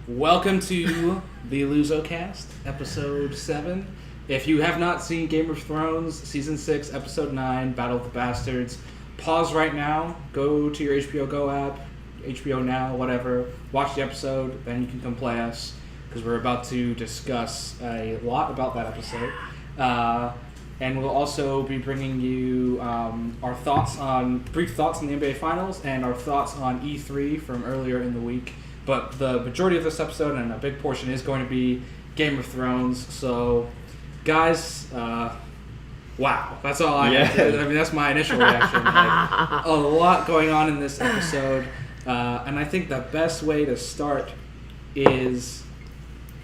Welcome to the LuZoCast, episode 7. If you have not seen Game of Thrones, season 6, episode 9, Battle of the Bastards, pause right now, go to your HBO Go app, HBO Now, whatever, watch the episode, then you can come play us, because we're about to discuss a lot about that episode. And we'll also be bringing you our brief thoughts on the NBA Finals and our thoughts on E3 from earlier in the week. But the majority of this episode and a big portion is going to be Game of Thrones. So, guys, wow, that's all I have. I mean, that's my initial reaction. Like, a lot going on in this episode. And I think the best way to start is,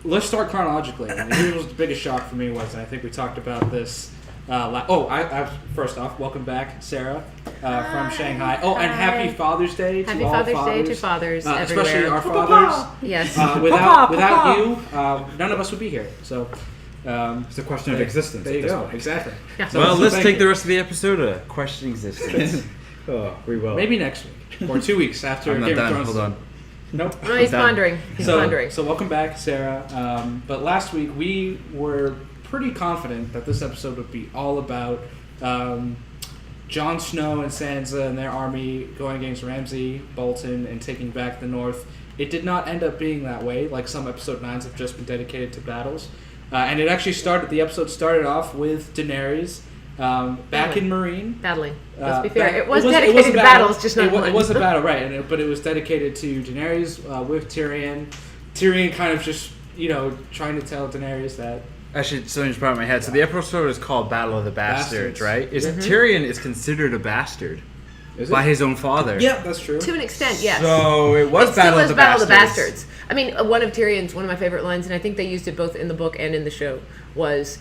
let's start chronologically. I mean, here was the biggest shock for me was, and I think we talked about this. First off, welcome back, Sarah, from Shanghai. Oh, and happy Father's Day to all fathers. Happy Father's Day to fathers everywhere. Especially our fathers. Yes. Without you, none of us would be here. So it's a question of existence. There you go. Exactly. Yeah. So let's take the rest of the episode to question existence. We will. Maybe next week or 2 weeks after I'm not Game of done. Thrones. Hold on. Nope. No, he's pondering. So welcome back, Sarah. But last week we were pretty confident that this episode would be all about Jon Snow and Sansa and their army going against Ramsay Bolton and taking back the North. It did not end up being that way. Like some episode 9s have just been dedicated to battles, and it actually the episode started off with Daenerys back in Meereen. Battling. Let's be fair. It was dedicated to battles, just not one. It was a battle, right? But it was dedicated to Daenerys with Tyrion. Tyrion kind of just trying to tell Daenerys that. Actually, something just brought up my head. So the episode is called Battle of the Bastards, right? Tyrion is considered a bastard by his own father. Yeah, that's true. To an extent, yes. So it was Battle of the Bastards. I mean, one of my favorite lines, and I think they used it both in the book and in the show, was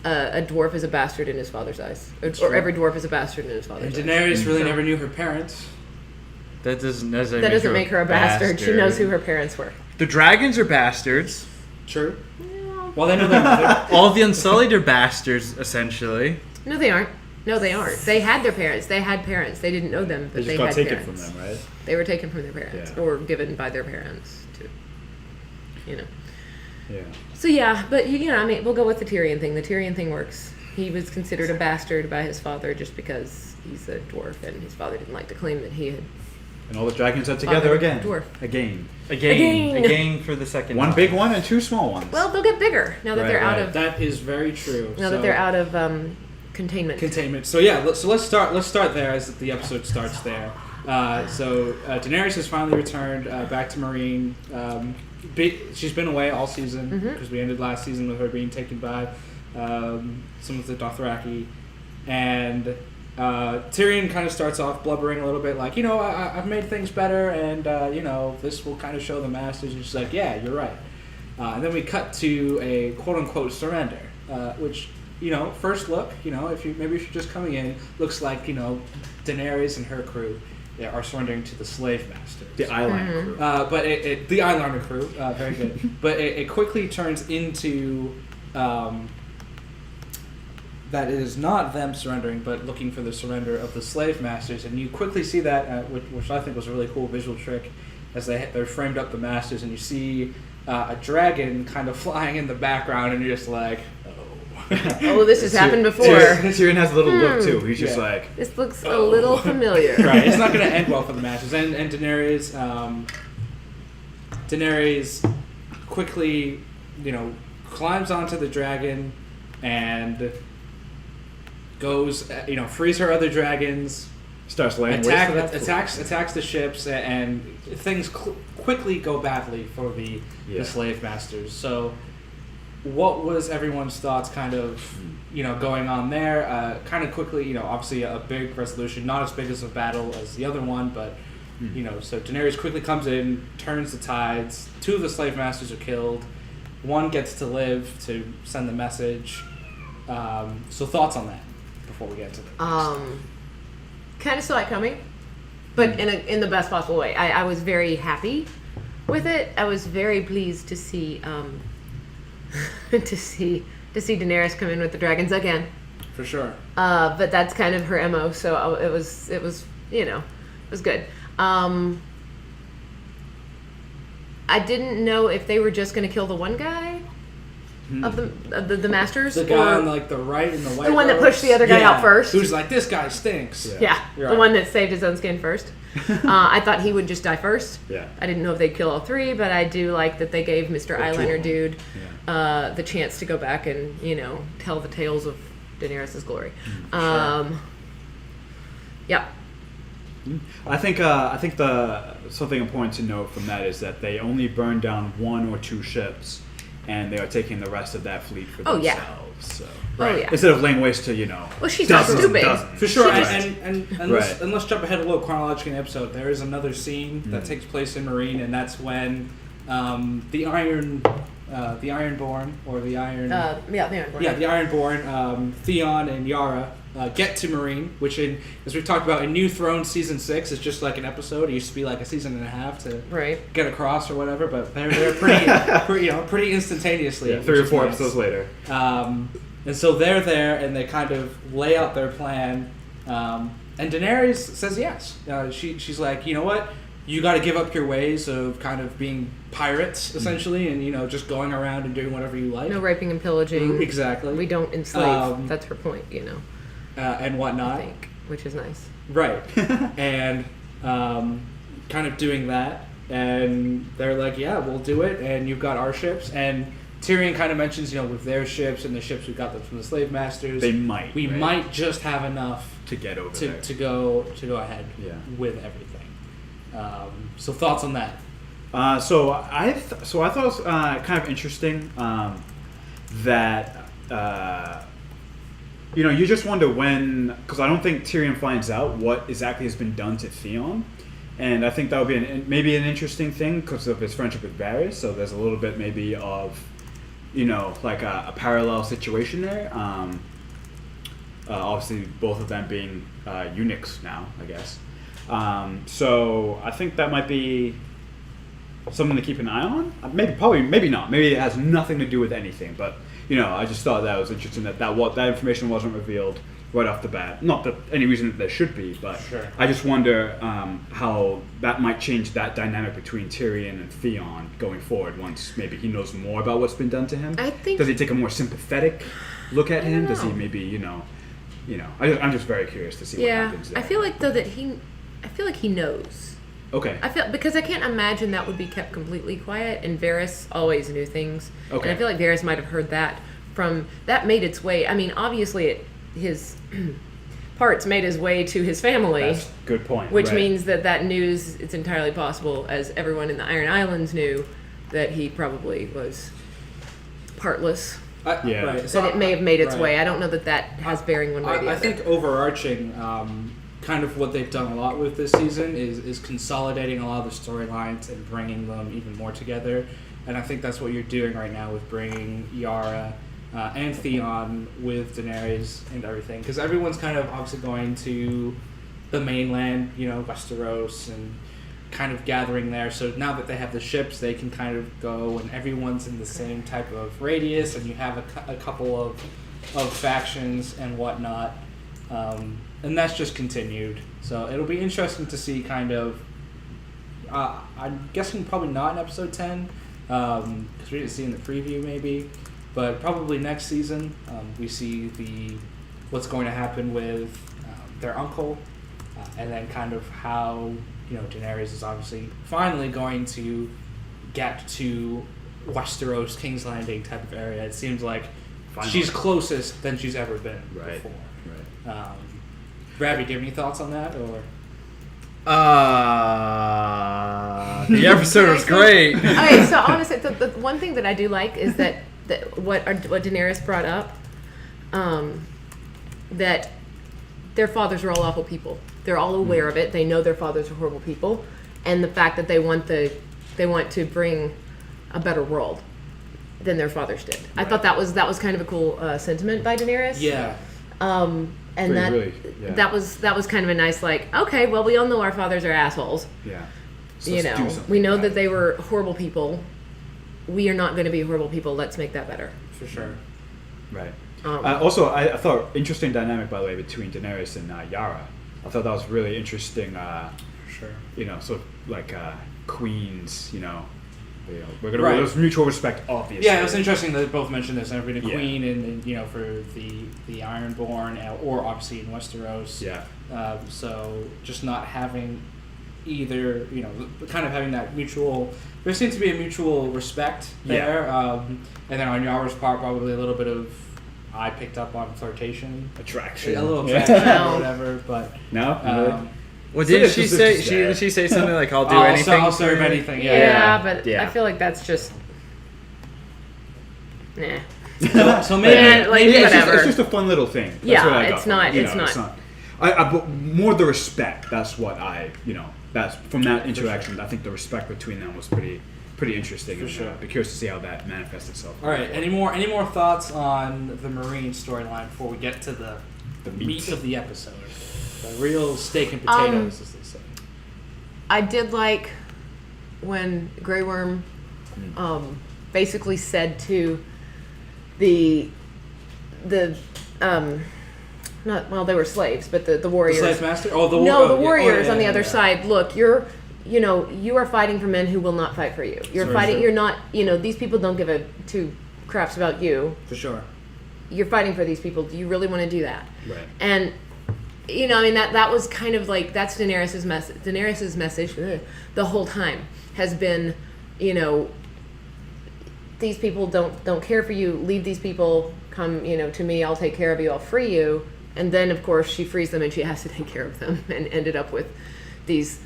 a dwarf is a bastard in his father's eyes. Or every dwarf is a bastard in his father's eyes. And Daenerys really never knew her parents. That doesn't make her a bastard. She knows who her parents were. The dragons are bastards. True. Well, they know their mother. All the Unsullied are bastards, essentially. No, they aren't. They had their parents. They had parents. They didn't know them, but they had parents. They just got taken from them, right? They were taken from their parents, or given by their parents, too. Yeah. So yeah, but I mean, we'll go with the Tyrion thing. The Tyrion thing works. He was considered a bastard by his father just because he's a dwarf, and his father didn't like to claim that he had. And all the dragons are together again. Dwarf. Again for the second. One big one and two small ones. Well, they'll get bigger now that they're out of. That is very true. Now that they're out of containment. So yeah, so let's start there as the episode starts there. So Daenerys has finally returned back to Meereen. She's been away all season because we ended last season with her being taken by some of the Dothraki, and Tyrion kind of starts off blubbering a little bit, like, I've made things better, and this will kind of show the Masters. And she's like, yeah, you're right. And then we cut to a quote unquote surrender, which first look, if you're just coming in, looks like Daenerys and her crew are surrendering to the slave masters, the eyeliner crew. But the eyeliner crew, very good. But it quickly turns into that it is not them surrendering, but looking for the surrender of the slave masters, and you quickly see that, which I think was a really cool visual trick, as they're framed up the masters, and you see a dragon kind of flying in the background, and you're just like, oh, this has happened before. Tyrion has a little look too. He's just like, this looks a little familiar. Right, it's not going to end well for the masters, and Daenerys quickly, climbs onto the dragon and goes, frees her other dragons, starts laying attacks the ships, and things quickly go badly for the slave masters. So, what was everyone's thoughts, kind of, going on there? Kind of quickly, obviously a big resolution, not as big as a battle as the other one, but so Daenerys quickly comes in, turns the tides. 2 of the slave masters are killed. 1 gets to live to send the message. So thoughts on that before we get to the kind of saw it coming, but in the best possible way. I was very happy with it. I was very pleased to see to see Daenerys come in with the dragons again. For sure. But that's kind of her MO, so it was good. I didn't know if they were just going to kill the one guy of the masters. The guy on like the right in the white. The one that pushed the other guy out first. Who's like, this guy stinks. Yeah. Right. The one that saved his own skin first. I thought he would just die first. Yeah. I didn't know if they'd kill all three, but I do like that they gave Mr. Eyeliner dude the chance to go back and, tell the tales of Daenerys' glory. Yeah. I think something important to note from that is that they only burned down 1 or 2 ships, and they are taking the rest of that fleet for themselves. Yeah. So Yeah. instead of laying waste to well, she's not dozens stupid. and dozens. For sure, Right. and let's jump ahead a little chronologically in the episode. There is another scene that takes place in Marine, and that's when the Ironborn, or the Iron... the Ironborn. Yeah, the Ironborn, Theon and Yara get to Marine, which, as we've talked about, in New Thrones Season 6 is just like an episode. It used to be like a season and a half to get across or whatever, but they're pretty instantaneously. Yeah, 3 or 4 episodes later. And so they're there, and they kind of lay out their plan, and Daenerys says yes. She's like, you know what? You got to give up your ways of kind of being pirates, essentially, and, just going around and doing whatever you like. No raping and pillaging. Exactly. We don't enslave. That's her point, and whatnot. I think, which is nice. Right. And kind of doing that, and they're like, yeah, we'll do it, and you've got our ships, and Tyrion kind of mentions, with their ships and the ships we got them from the slave masters, We might just have enough to get over to there. to go ahead with everything. So thoughts on that? So I thought it was kind of interesting that you just wonder when, because I don't think Tyrion finds out what exactly has been done to Theon, and I think that would be maybe an interesting thing because of his friendship with Varys. So there's a little bit maybe of like a parallel situation there. Obviously, both of them being eunuchs now, I guess. So I think that might be something to keep an eye on. Maybe not. Maybe it has nothing to do with anything. But I just thought that was interesting that information wasn't revealed right off the bat. Not that any reason that there should be, but sure. I just wonder how that might change that dynamic between Tyrion and Theon going forward. Once maybe he knows more about what's been done to him. I think. Does he take a more sympathetic look at him? know. Does he maybe I'm just very curious to see what happens there. I feel like though that I feel like he knows. Okay. Because I can't imagine that would be kept completely quiet, and Varys always knew things. Okay. And I feel like Varys might have heard that that made its way. I mean, obviously his parts made his way to his family. That's a good point. Which right. means that news, it's entirely possible, as everyone in the Iron Islands knew, that he probably was partless. Yeah. Right. So it may have made its right. way. I don't know that has bearing one way or the other. I think overarching, kind of what they've done a lot with this season is consolidating a lot of the storylines and bringing them even more together. And I think that's what you're doing right now with bringing Yara and Theon with Daenerys and everything. Because everyone's kind of obviously going to the mainland, Westeros, and kind of gathering there. So now that they have the ships, they can kind of go, and everyone's in the same type of radius, and you have a couple of factions and whatnot. And that's just continued. So it'll be interesting to see kind of... I'm guessing probably not in episode 10, because we didn't see in the preview maybe. But probably next season, we see what's going to happen with their uncle, and then kind of how Daenerys is obviously finally going to get to Westeros, King's Landing type of area. It seems like she's closest than she's ever been before. Right. Rabbi, do you have any thoughts on that, or? The episode was great. Okay, so honestly, the one thing that I do like is that what Daenerys brought up, that their fathers are all awful people. They're all aware of it. They know their fathers are horrible people, and the fact that they want to bring a better world than their fathers did. Right. I thought that was kind of a cool sentiment by Daenerys. Yeah. And that was kind of a nice, like, okay, well, we all know our fathers are assholes. Yeah. So we know that they were horrible people. We are not going to be horrible people. Let's make that better. For sure. Right. Also, I thought interesting dynamic, by the way, between Daenerys and Yara. I thought that was really interesting. Sure. Sort of like queens, we're gonna Right. there's mutual respect, obviously. Yeah, it was interesting that they both mentioned this. Never been a Yeah. queen, and for the Ironborn, or obviously in Westeros. Yeah. So just not having either, kind of having that mutual. There seems to be a mutual respect there, and then on Yara's part, probably a little bit of. I picked up on flirtation, Attraction. a little attraction, Yeah. or whatever. But No. Well, So didn't it's she just- say it's just there. didn't she say something like I'll do anything? I'll serve anything. Yeah, but Yeah. I feel like that's just. Nah. So maybe, Yeah, like, maybe whatever. It's just a fun little thing. That's Yeah, what I got it's from not- it. it's not. But more the respect. That's what that's from that interaction. I think the respect between them was pretty interesting. For sure. I'd be curious to see how that manifests itself. All right. Any more thoughts on the Marine storyline before we get to the meat of the episode? The real steak and potatoes, as they say. I did like when Grey Worm basically said to the not well, they were slaves, but the The warriors. slave master? Oh, the warriors on the yeah, other yeah. side. Look, you are fighting for men who will not fight for you. You're Sorry, fighting. sir. You're not. These people don't give a two craps about you. For sure. You're fighting for these people. Do you really want to do that? Right. And that was kind of like that's Daenerys's message. Daenerys's message the whole time has been, these people don't care for you. Leave these people. Come, to me. I'll take care of you. I'll free you. And then, of course, she frees them and she has to take care of them, and ended up with these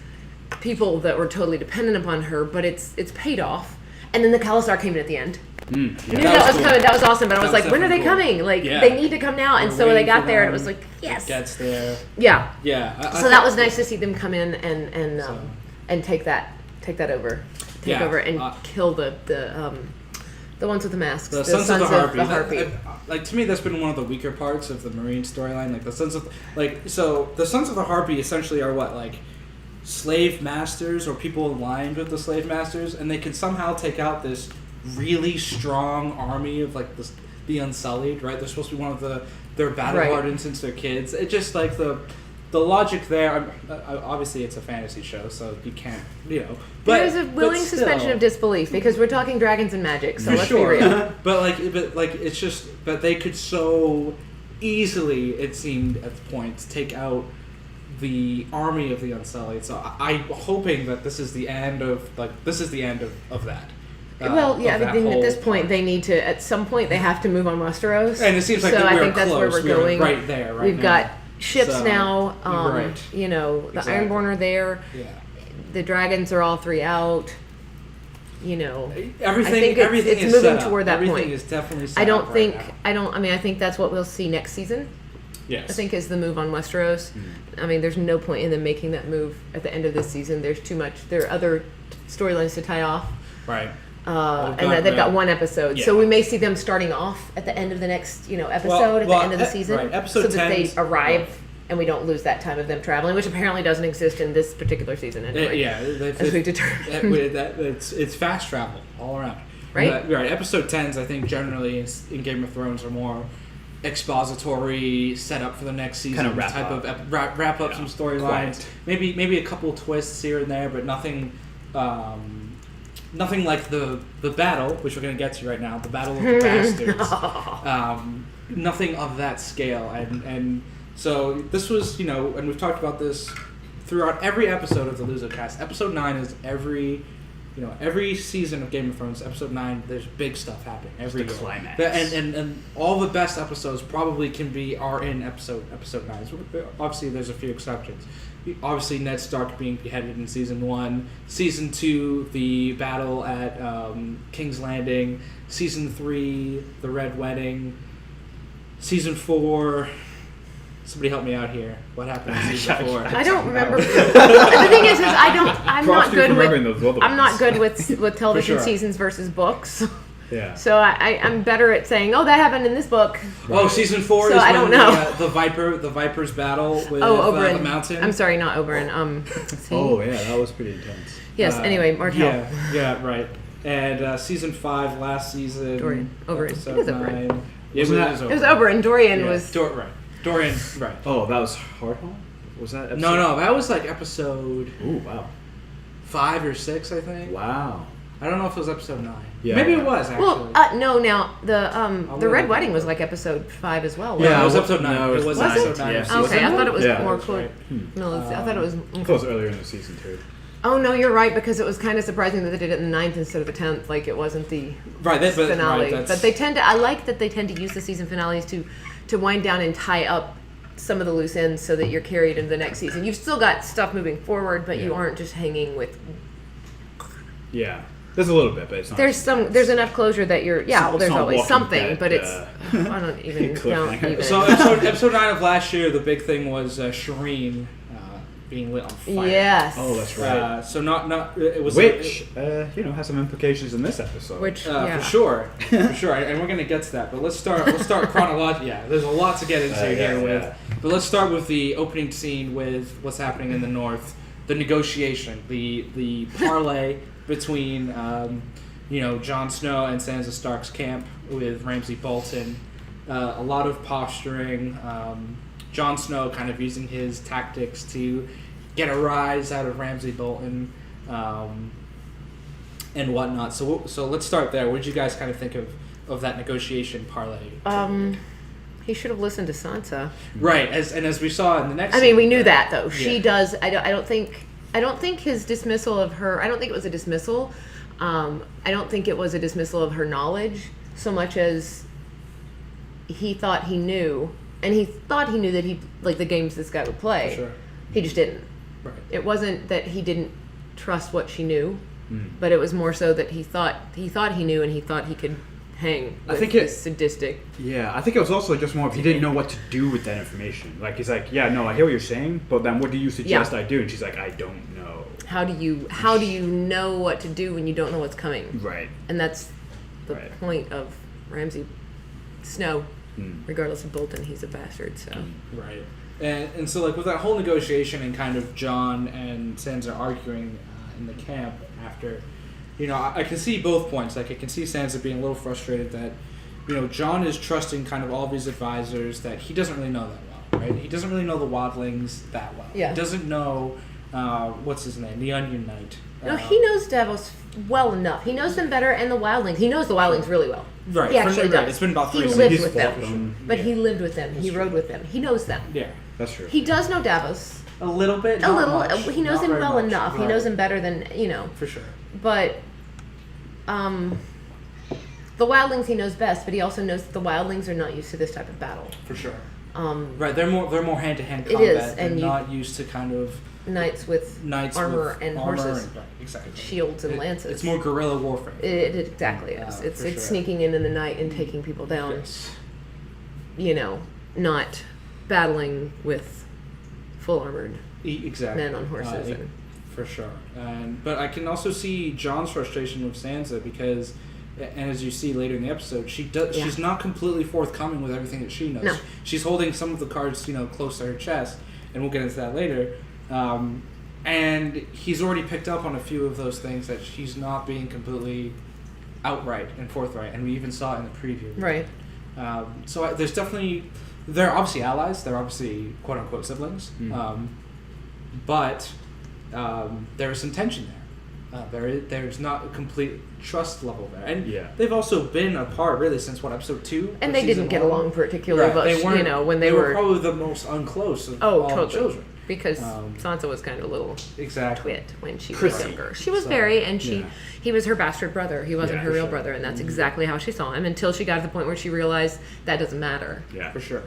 people that were totally dependent upon her. But it's paid off. And then the Khalasar came in at the end. I knew that was cool. coming. That was awesome. But I was That was like, when are they definitely cool. coming? Like, Yeah. they need to come now. And We're so when they waiting got for there, and it them. was like, yes. It gets there. Yeah. Yeah. So that was nice to see them come in and So- and take that over, Yeah, over and kill the ones with the masks, The Sons of the Harpy. Harpy. Like, to me, that's been one of the weaker parts of the Marine storyline. Like the Sons of the Sons of the Harpy essentially are what, like, slave masters or people aligned with the slave masters, and they can somehow take out this really strong army of like the Unsullied. Right? They're supposed to be one of their battle Right. hardened since they're kids. It just like the logic there. Obviously, it's a fantasy show, so you can't, But There's a willing still. suspension of disbelief because we're talking dragons and magic. So For let's sure. be real. but it's just, but they could so easily, it seemed at points, take out the army of the Unsullied. So I'm hoping that this is the end of that. Well, yeah, of that I think at this whole point part. they need to. At some point, they have to move on Westeros. And it seems like so. that I we're think that's where close. we're going. right there. Right We've now. got ships So, now. right. The Exactly. Ironborn are there. Yeah. The dragons are all three out. Everything. I think everything it's is moving set up. toward that Everything point. is definitely set I don't up think. Right now. I don't. I mean, I think that's what we'll see next season. Yes. I think is the move on Westeros. I mean, there's no point in them making that move at the end of this season. There's too much. There are other storylines to tie off. Right. And that they've got one episode, so Yeah. we may see them starting off at the end of the next, episode at the end of the season, right, episode so that 10 they is- arrive and we don't lose that time of them traveling, which apparently doesn't exist in this particular season anyway. As we determined. It's fast travel all around. Right? Right. Episode 10s, I think, generally in Game of Thrones are more expository, set up for the next season, Kind of wrap type up. of wrap up some storylines. Quiet. Maybe a couple twists here and there, but nothing. Nothing like the battle, which we're going to get to right now, the Battle of the Bastards. Nothing of that scale, and so this was, and we've talked about this throughout every episode of the LuZoCast. Episode 9 is every season of Game of Thrones. Episode 9, there's big stuff happening every the year. climax. And all the best episodes probably are in episode 9. So obviously, there's a few exceptions. Obviously, Ned Stark being beheaded in season 1. Season 2, the battle at King's Landing. Season 3, the Red Wedding. Season 4. Somebody help me out here. What happened in season 4? I don't remember. The thing is I'm Props not to you good for remembering with. those other I'm not ones. good with television sure. seasons versus books. Yeah. So I'm better at saying, oh, that happened in this book. Oh, season 4 So is I when don't know. the Viper's battle with Oberyn. the mountain. I'm sorry, not Oberyn. See? Oh yeah, that was pretty intense. Yes. Anyway, Martell. Yeah, right. And season 5, last season. Dorian. Oberyn. episode It is Oberyn. 9. Yeah, Wasn't It was Oberyn. Dorian Yeah, was. right. Dorian, right. Oh, that was Hardhome? Was that episode? No, that was like episode Ooh, wow. 5 or 6, I think. Wow. I don't know if it was episode 9. Yeah. Maybe it was actually. Well, no. Now the look Red at Wedding that. was like episode 5 as well. Yeah, wasn't it was it? episode 9. No, it was Was episode it? 9. Yeah. of season Okay, I thought it was Yeah. more That's cool. right. No, I thought it was. It was earlier in the season too. Oh no, you're right, because it was kind of surprising that they did it in the 9th instead of the 10th. Like it wasn't the Right, finale. right, But they tend to. I like that they tend to use the season finales to wind down and tie up some of the loose ends so that you're carried into the next season. You've still got stuff moving forward, but you Yeah. aren't just hanging with. Yeah, there's a little bit, but it's not. There's enough closure that you're. Yeah, well, It's there's not always Walking something, Dead, but it's. I don't even. cliffhanger. Don't even. So episode 9 of last year, the big thing was Shireen being lit on fire. Yes. Oh, that's right. So not it was Which has some implications in this episode. Which yeah. for sure, and we're gonna get to that. But let's start chronologically. Yeah, there's a lot to get into here with. But let's start with the opening scene with what's happening in the north, the negotiation, the parlay between Jon Snow and Sansa Stark's camp with Ramsay Bolton. A lot of posturing. Jon Snow kind of using his tactics to get a rise out of Ramsay Bolton. And whatnot. So let's start there. What did you guys kind of think of that negotiation parlay? He should have listened to Sansa. Right, as we saw in the next. I mean, we scene, knew right? that though. She Yeah. does. I don't think his dismissal of her. I don't think it was a dismissal. I don't think it was a dismissal of her knowledge so much as he thought he knew, and he thought he knew that he like the games this guy would play. For sure. He just didn't. Right. It wasn't that he didn't trust what she knew, but it was more so that he thought he knew, and he thought he could hang with I think this sadistic. Yeah, I think it was also just more of he didn't know what to do with that information. Like he's like, yeah, no, I hear what you're saying, but then what do you suggest I do? And she's like, I don't know. How do you know what to do when you don't know what's coming? Right. And that's the Right. point of Ramsay Snow. Regardless of Bolton, he's a bastard. So Right. And so like with that whole negotiation and kind of Jon and Sansa arguing in the camp after, I can see both points. Like I can see Sansa being a little frustrated that, Jon is trusting kind of all of his advisors that he doesn't really know that well, right? He doesn't really know the Wildlings that well. Yeah. He doesn't know what's his name, the Onion Knight. no, he knows Davos well enough. He knows them better, and the Wildlings. He knows the Wildlings really well. Right. He actually right. does. It's been about 3 He seasons. lived He's with fought them, them. but Yeah. he lived with them. He rode with them. He knows them. Yeah. That's true. He does know Davos A little bit. a not little. much, He knows not him very well much. enough. He Right. knows him better than For sure. But the Wildlings he knows best, but he also knows that the Wildlings are not used to this type of battle. For sure. Right, they're more hand to hand It combat. is, They're and you- not used to kind of Knights with knights armor with and armor horses, right, exactly. shields and lances. It's more guerrilla warfare. It exactly is. It's for it's sure. sneaking in the night and taking people down. Yes. Not battling with full armored Exactly. men on horses. And For sure. But I can also see Jon's frustration with Sansa because, and as you see later in the episode, she's not completely forthcoming with everything that she knows. No. She's holding some of the cards, close to her chest, and we'll get into that later. And he's already picked up on a few of those things that she's not being completely outright and forthright, and we even saw it in the preview. right. So there's definitely, they're obviously allies. They're obviously quote unquote siblings, but there is some tension there. There's not a complete trust level there, and they've also been apart really since episode 2. And of they season didn't get 1. along particularly, but They weren't, when they were probably the most unclose of oh all totally the children. because Sansa was kind of a little Exactly. twit when she was Prissy. younger. She was So, very, and he was her bastard brother. He wasn't Yeah, her for real sure. brother, and that's exactly how she saw him until she got to the point where she realized that doesn't matter. Yeah. For sure.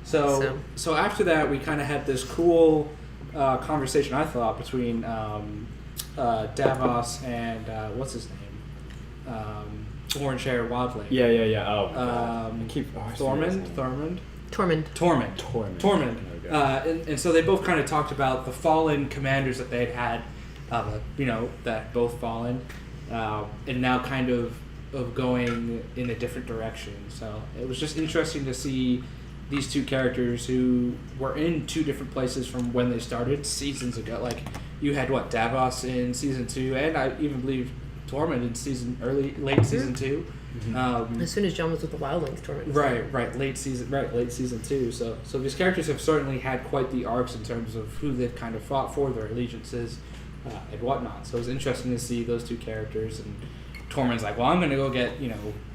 So after that, we kind of had this cool conversation, I thought, between Davos and what's his name, orange hair wildling. Yeah. Oh. Thormund. Tormund. Okay. And so they both kind of talked about the fallen commanders that they'd had, that both fallen, and now kind of going in a different direction. So it was just interesting to see these two characters who were in two different places from when they started seasons ago. Like you had Davos in season 2, and I even believe Tormund in late season 2. As soon as Jon was with the Wildlings, Tormund was Right, late season 2. So these characters have certainly had quite the arcs in terms of who they've kind of fought for, their allegiances, and whatnot. So it was interesting to see those two characters. And Tormund's like, well, I'm going to go get,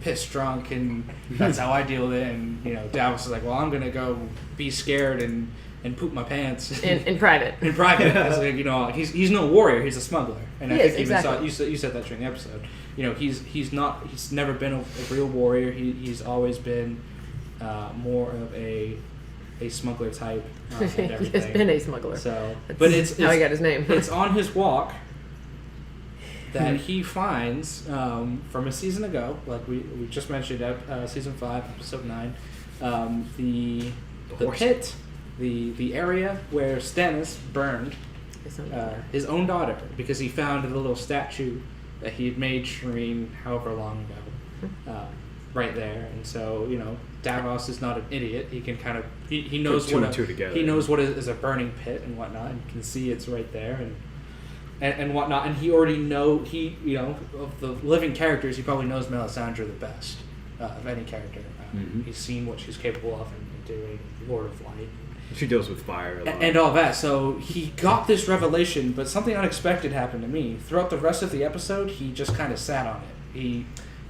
pissed drunk, and that's how I deal with it. And, Davos is like, well, I'm going to go be scared and poop my pants. In private. In private. Like, he's no warrior, he's a smuggler. And He I is, think even exactly. you said that during the episode. He's never been a real warrior. He's always been more of a smuggler type. And He everything. has been a smuggler. So, That's but it's how he got his name. It's on his walk that he finds from a season ago, like we just mentioned, season 5, episode 9, the pit, the area where Stannis burned his own daughter, because he found the little statue that he had made Shireen however long ago, right there. And so Davos is not an idiot. He can kind of he knows Put two what and two together. he knows what is a burning pit and whatnot, and can see it's right there and whatnot. And he already of the living characters, he probably knows Melisandre the best of any character. He's seen what she's capable of and doing, Lord of Light. She deals with fire a lot. And all that. So he got this revelation, but something unexpected happened to me. Throughout the rest of the episode, he just kind of sat on it.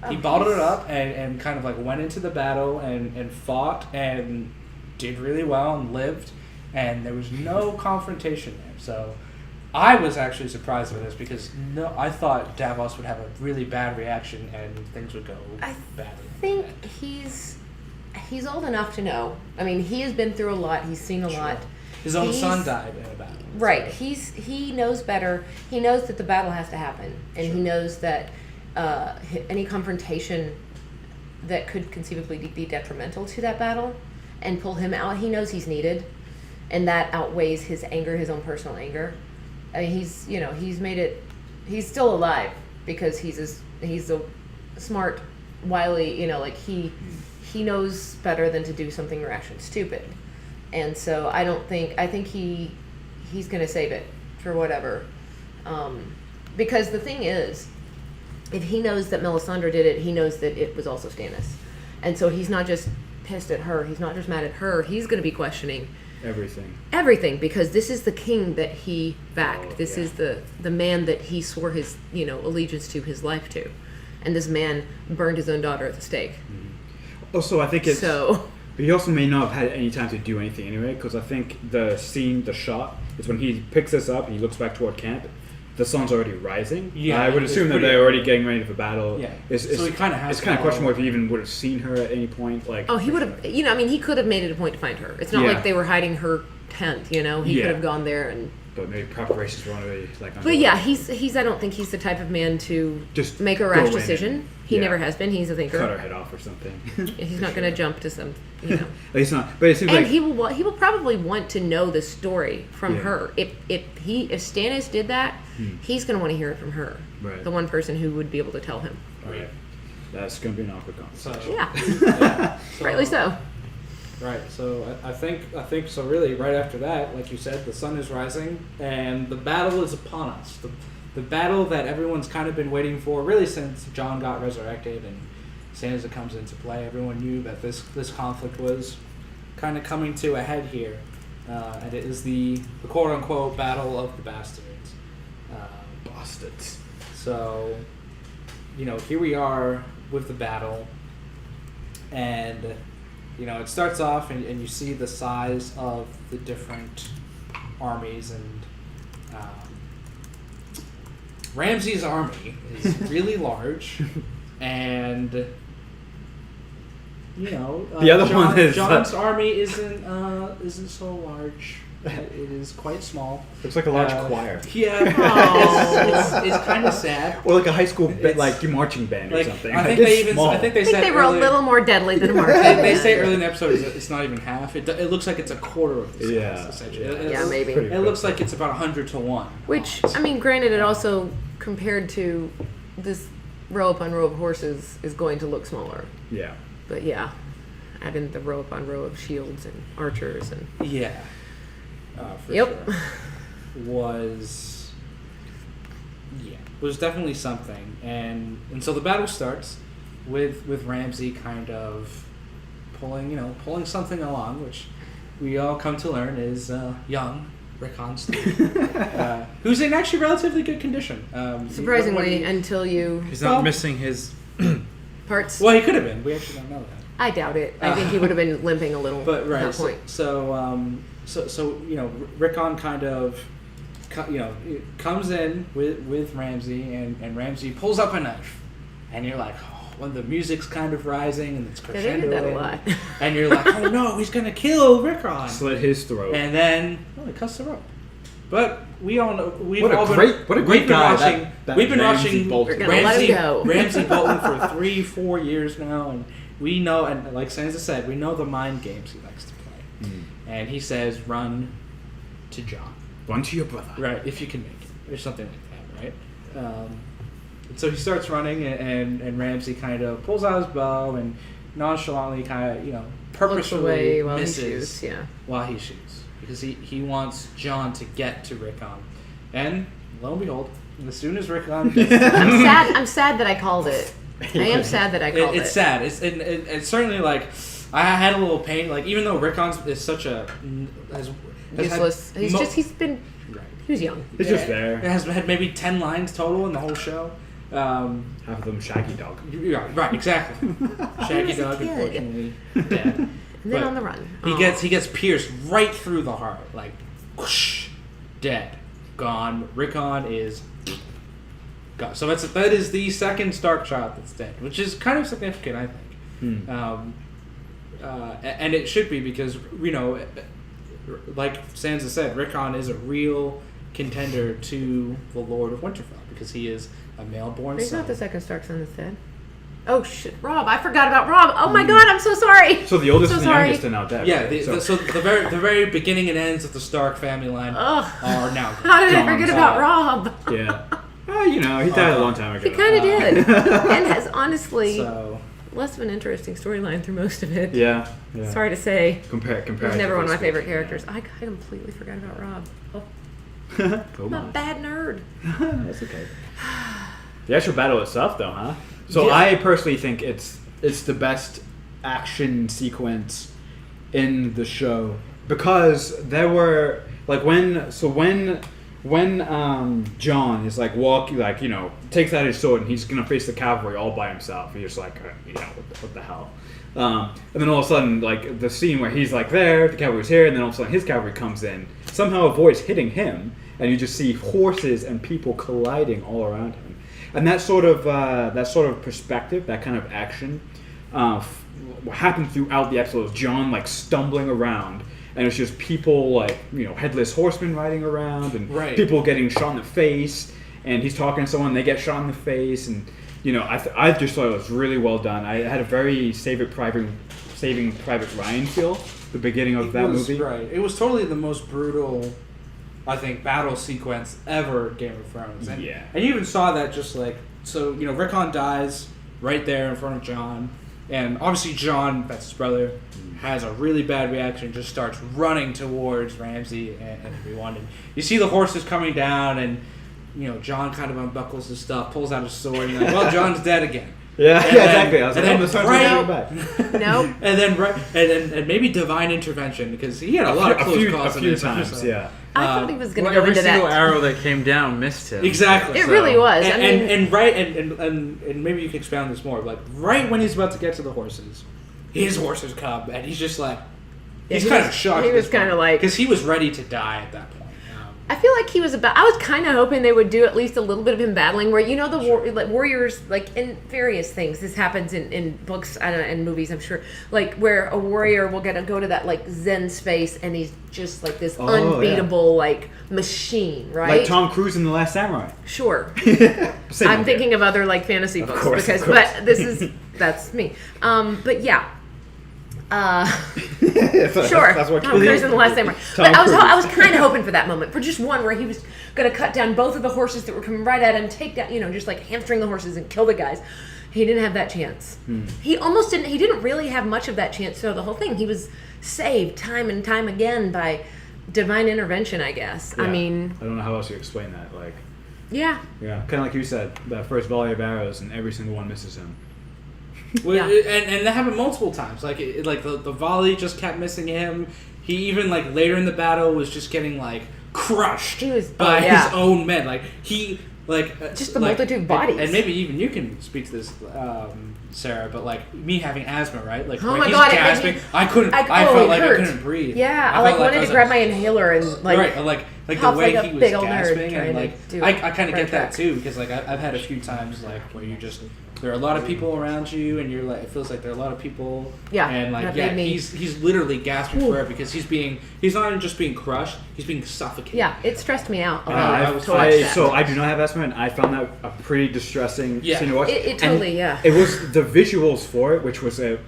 He bottled it up and kind of like went into the battle and fought and did really well and lived, and there was no confrontation there. So I was actually surprised by this, because I thought Davos would have a really bad reaction and things would go badly. I think he's old enough to know. I mean, he has been through a lot. He's seen a lot. His own son died in a battle. Right. So. He knows better. He knows that the battle has to happen, and he knows that any confrontation that could conceivably be detrimental to that battle and pull him out, he knows he's needed, and that outweighs his anger, his own personal anger. I mean, he's made it. He's still alive because he's a smart, wily. He knows better than to do something rash and stupid, and so I think he's gonna save it for whatever, because the thing is, if he knows that Melisandre did it, he knows that it was also Stannis, and so he's not just pissed at her. He's not just mad at her. He's gonna be questioning everything, because this is the king that he backed. This is the man that he swore his allegiance to, his life to, and this man burned his own daughter at the stake. Also, I think it's so. But he also may not have had any time to do anything anyway, because I think the shot is when he picks this up and he looks back toward camp. The sun's already rising. Yeah, I would assume that they're already getting ready for battle. Yeah. So he kind of has. It's kind of questionable if he even would have seen her at any point. He would have. He could have made it a point to find her. It's not like they were hiding her tent. He could have gone there and. But maybe preparations were already But yeah, he's. I don't think he's the type of man to just make a rash decision. He never has been. He's a thinker. Cut her head off or something. He's not going to jump to some. He's not. But it seems like he will probably want to know the story from her. If Stannis did that, he's going to want to hear it from her. Right. The one person who would be able to tell him. Right. That's going to be an awkward conversation. Yeah. Rightly so. Right, so I think so. Really, right after that, like you said, the sun is rising and the battle is upon us. The battle that everyone's kind of been waiting for, really, since Jon got resurrected and Sansa comes into play. Everyone knew that this conflict was kind of coming to a head here, and it is the quote unquote battle of the bastards. Bastards. So, here we are with the battle, and. It starts off and you see the size of the different armies, and Ramsay's army is really large, and the other one is Jon's army isn't so large. It is quite small. Looks like a large choir. Yeah, it's kind of sad. Or like a high school marching band or something. I think they were a little more deadly than a marching band. They say early in the episode it's not even half. It looks like it's a quarter of the size, essentially. Maybe. It looks like it's about 100 to 1. Which, granted, it also, compared to this row upon row of horses, is going to look smaller. Yeah. But yeah, add in the row upon row of shields and archers and... Yeah. For sure. Was definitely something, and so the battle starts with Ramsay kind of pulling something along, which we all come to learn is young Rickon's who's in actually relatively good condition. Surprisingly, until you He's not missing his parts. Well, he could have been. We actually don't know that. I doubt it. I think he would have been limping a little But at right, that point. so Rickon kind of, comes in with Ramsay, and Ramsay pulls up a knife, and you're like, oh, when the music's kind of rising and it's Yeah, they did that a lot. and you're like, oh no, he's gonna kill Rickon. Slit his throat. And then he cuts the rope. But we all know What a great guy We've been Ramsay watching Bolton. We're gonna let him go. Ramsay Bolton for 3-4 years now, and we know, and like Sansa said, we know the mind games he likes to play. And he says, "Run to Jon, Run to your brother." right? If you can make it, or something like that, right? So he starts running, and Ramsay kind of pulls out his bow and nonchalantly, kind of purposefully Looks away while misses he shoots. Yeah. while he shoots, because he wants Jon to get to Rickon, and lo and behold, as soon as Rickon gets I'm sad that I called it. I am sad that I called it. it's sad. It's certainly like I had a little pain. Like even though Rickon is such a has Useless. had He was young. He's just there. It has had maybe 10 lines total in the whole show. Half of them Shaggy Dog. Yeah, right, exactly. Shaggy was a Dog, kid. unfortunately, dead. And then But on the run. He gets pierced right through the heart, like whoosh, dead, gone. Rickon is gone. So that is the second Stark child that's dead, which is kind of significant, I think. And it should be because like Sansa said, Rickon is a real contender to the Lord of Winterfell because he is a male-born He's son. not the second Stark son that's dead. Oh shit, Rob! I forgot about Rob. Oh my God, I'm so sorry. So the oldest So and the sorry. youngest are now dead. Yeah, right? so the very beginning and ends of the Stark family line Ugh. are now. How did I Gone. forget about Rob? Yeah. Well, he died a long time ago. He kind of did, and has honestly So less of an interesting storyline through most of it. Yeah. Sorry to say, Compare. he was never one of my favorite characters. I completely forgot about Rob. Oh, I'm a bad nerd. That's okay. The actual battle itself, though, huh? So Yeah. I personally think it's the best action sequence in the show because there were like when Jon is like walking, like takes out his sword and he's gonna face the cavalry all by himself. He's just like, what the hell? And then all of a sudden, like the scene where he's like there, the cavalry's here, and then all of a sudden his cavalry comes in, somehow avoids hitting him, and you just see horses and people colliding all around him. And that sort of perspective, that kind of action, happened throughout the episode. Jon like stumbling around, and it's just people like headless horsemen riding around, and people getting shot in the face. And he's talking to someone, they get shot in the face, and I just thought it was really well done. I had a very Saving Private Ryan feel the beginning of that movie. Right, it was totally the most brutal, I think, battle sequence ever Game of Thrones. And, Yeah. and you even saw that just like, so, Rickon dies right there in front of Jon. And obviously Jon, that's his brother, has a really bad reaction, just starts running towards Ramsay and everyone. And you see the horses coming down and, Jon kind of unbuckles his stuff, pulls out his sword, and you're like, well, Jon's dead again. Yeah, And then- exactly. I was like, and the then sun's right- back. Nope. And then and maybe divine intervention because he had a lot of close calls a in few this times, episode. yeah. I thought he was going to Well, go every into single that. arrow that came down missed him. Exactly. It really was. And, I mean, and maybe you can expound this more. Like right when he's about to get to the horses, his horses come, and he's just like, he's kind of shocked. He was kind of like, because he was ready to die at that point. I feel like he was about. I was kind of hoping they would do at least a little bit of him battling, where the warriors, like in various things. This happens in books, I don't know, in movies, I'm sure. Like where a warrior will go to that like Zen space, and he's just like this unbeatable like machine, right? Like Tom Cruise in The Last Samurai. Sure. Same I'm idea. thinking of other like fantasy books because, but that's me. But yeah. Sure. That's what Tom Cruise in The Last Samurai. But I was kind of hoping for that moment, for just one where he was going to cut down both of the horses that were coming right at him, take down, just like hamstring the horses and kill the guys. He didn't have that chance. He almost didn't. He didn't really have much of that chance throughout the whole thing. He was saved time and time again by divine intervention, I guess. Yeah. I mean, I don't know how else you explain that. Like, yeah. kind of like you said, that first volley of arrows, and every single one misses him. Well, Yeah. and that happened multiple times. Like the volley just kept missing him. He even like later in the battle was just getting like crushed He was- by yeah. his own men. Like he like Just the like- multitude of bodies. and maybe even you can speak to this, Sarah. But like me having asthma, right? Like Oh when my he's God, it made gasping, me- I couldn't. I it felt like hurt. I couldn't breathe. Yeah, I felt like I wanted was to grab my inhaler and like right, like the puff way like a he was big old nerd gasping, trying and to like do I a kind of get that track. too, because like I've had a few times like where you just there are a lot of people around you, and you're like it feels like there are a lot of people. Yeah, and like that yeah, made me- he's literally gasping for air because he's not even just being crushed, he's being suffocated. Yeah, it stressed me out a I lot to watch I, that. so I do not have asthma, and I found that a pretty distressing Yeah. scene to watch. It totally, And yeah. It was the visuals for it, which was he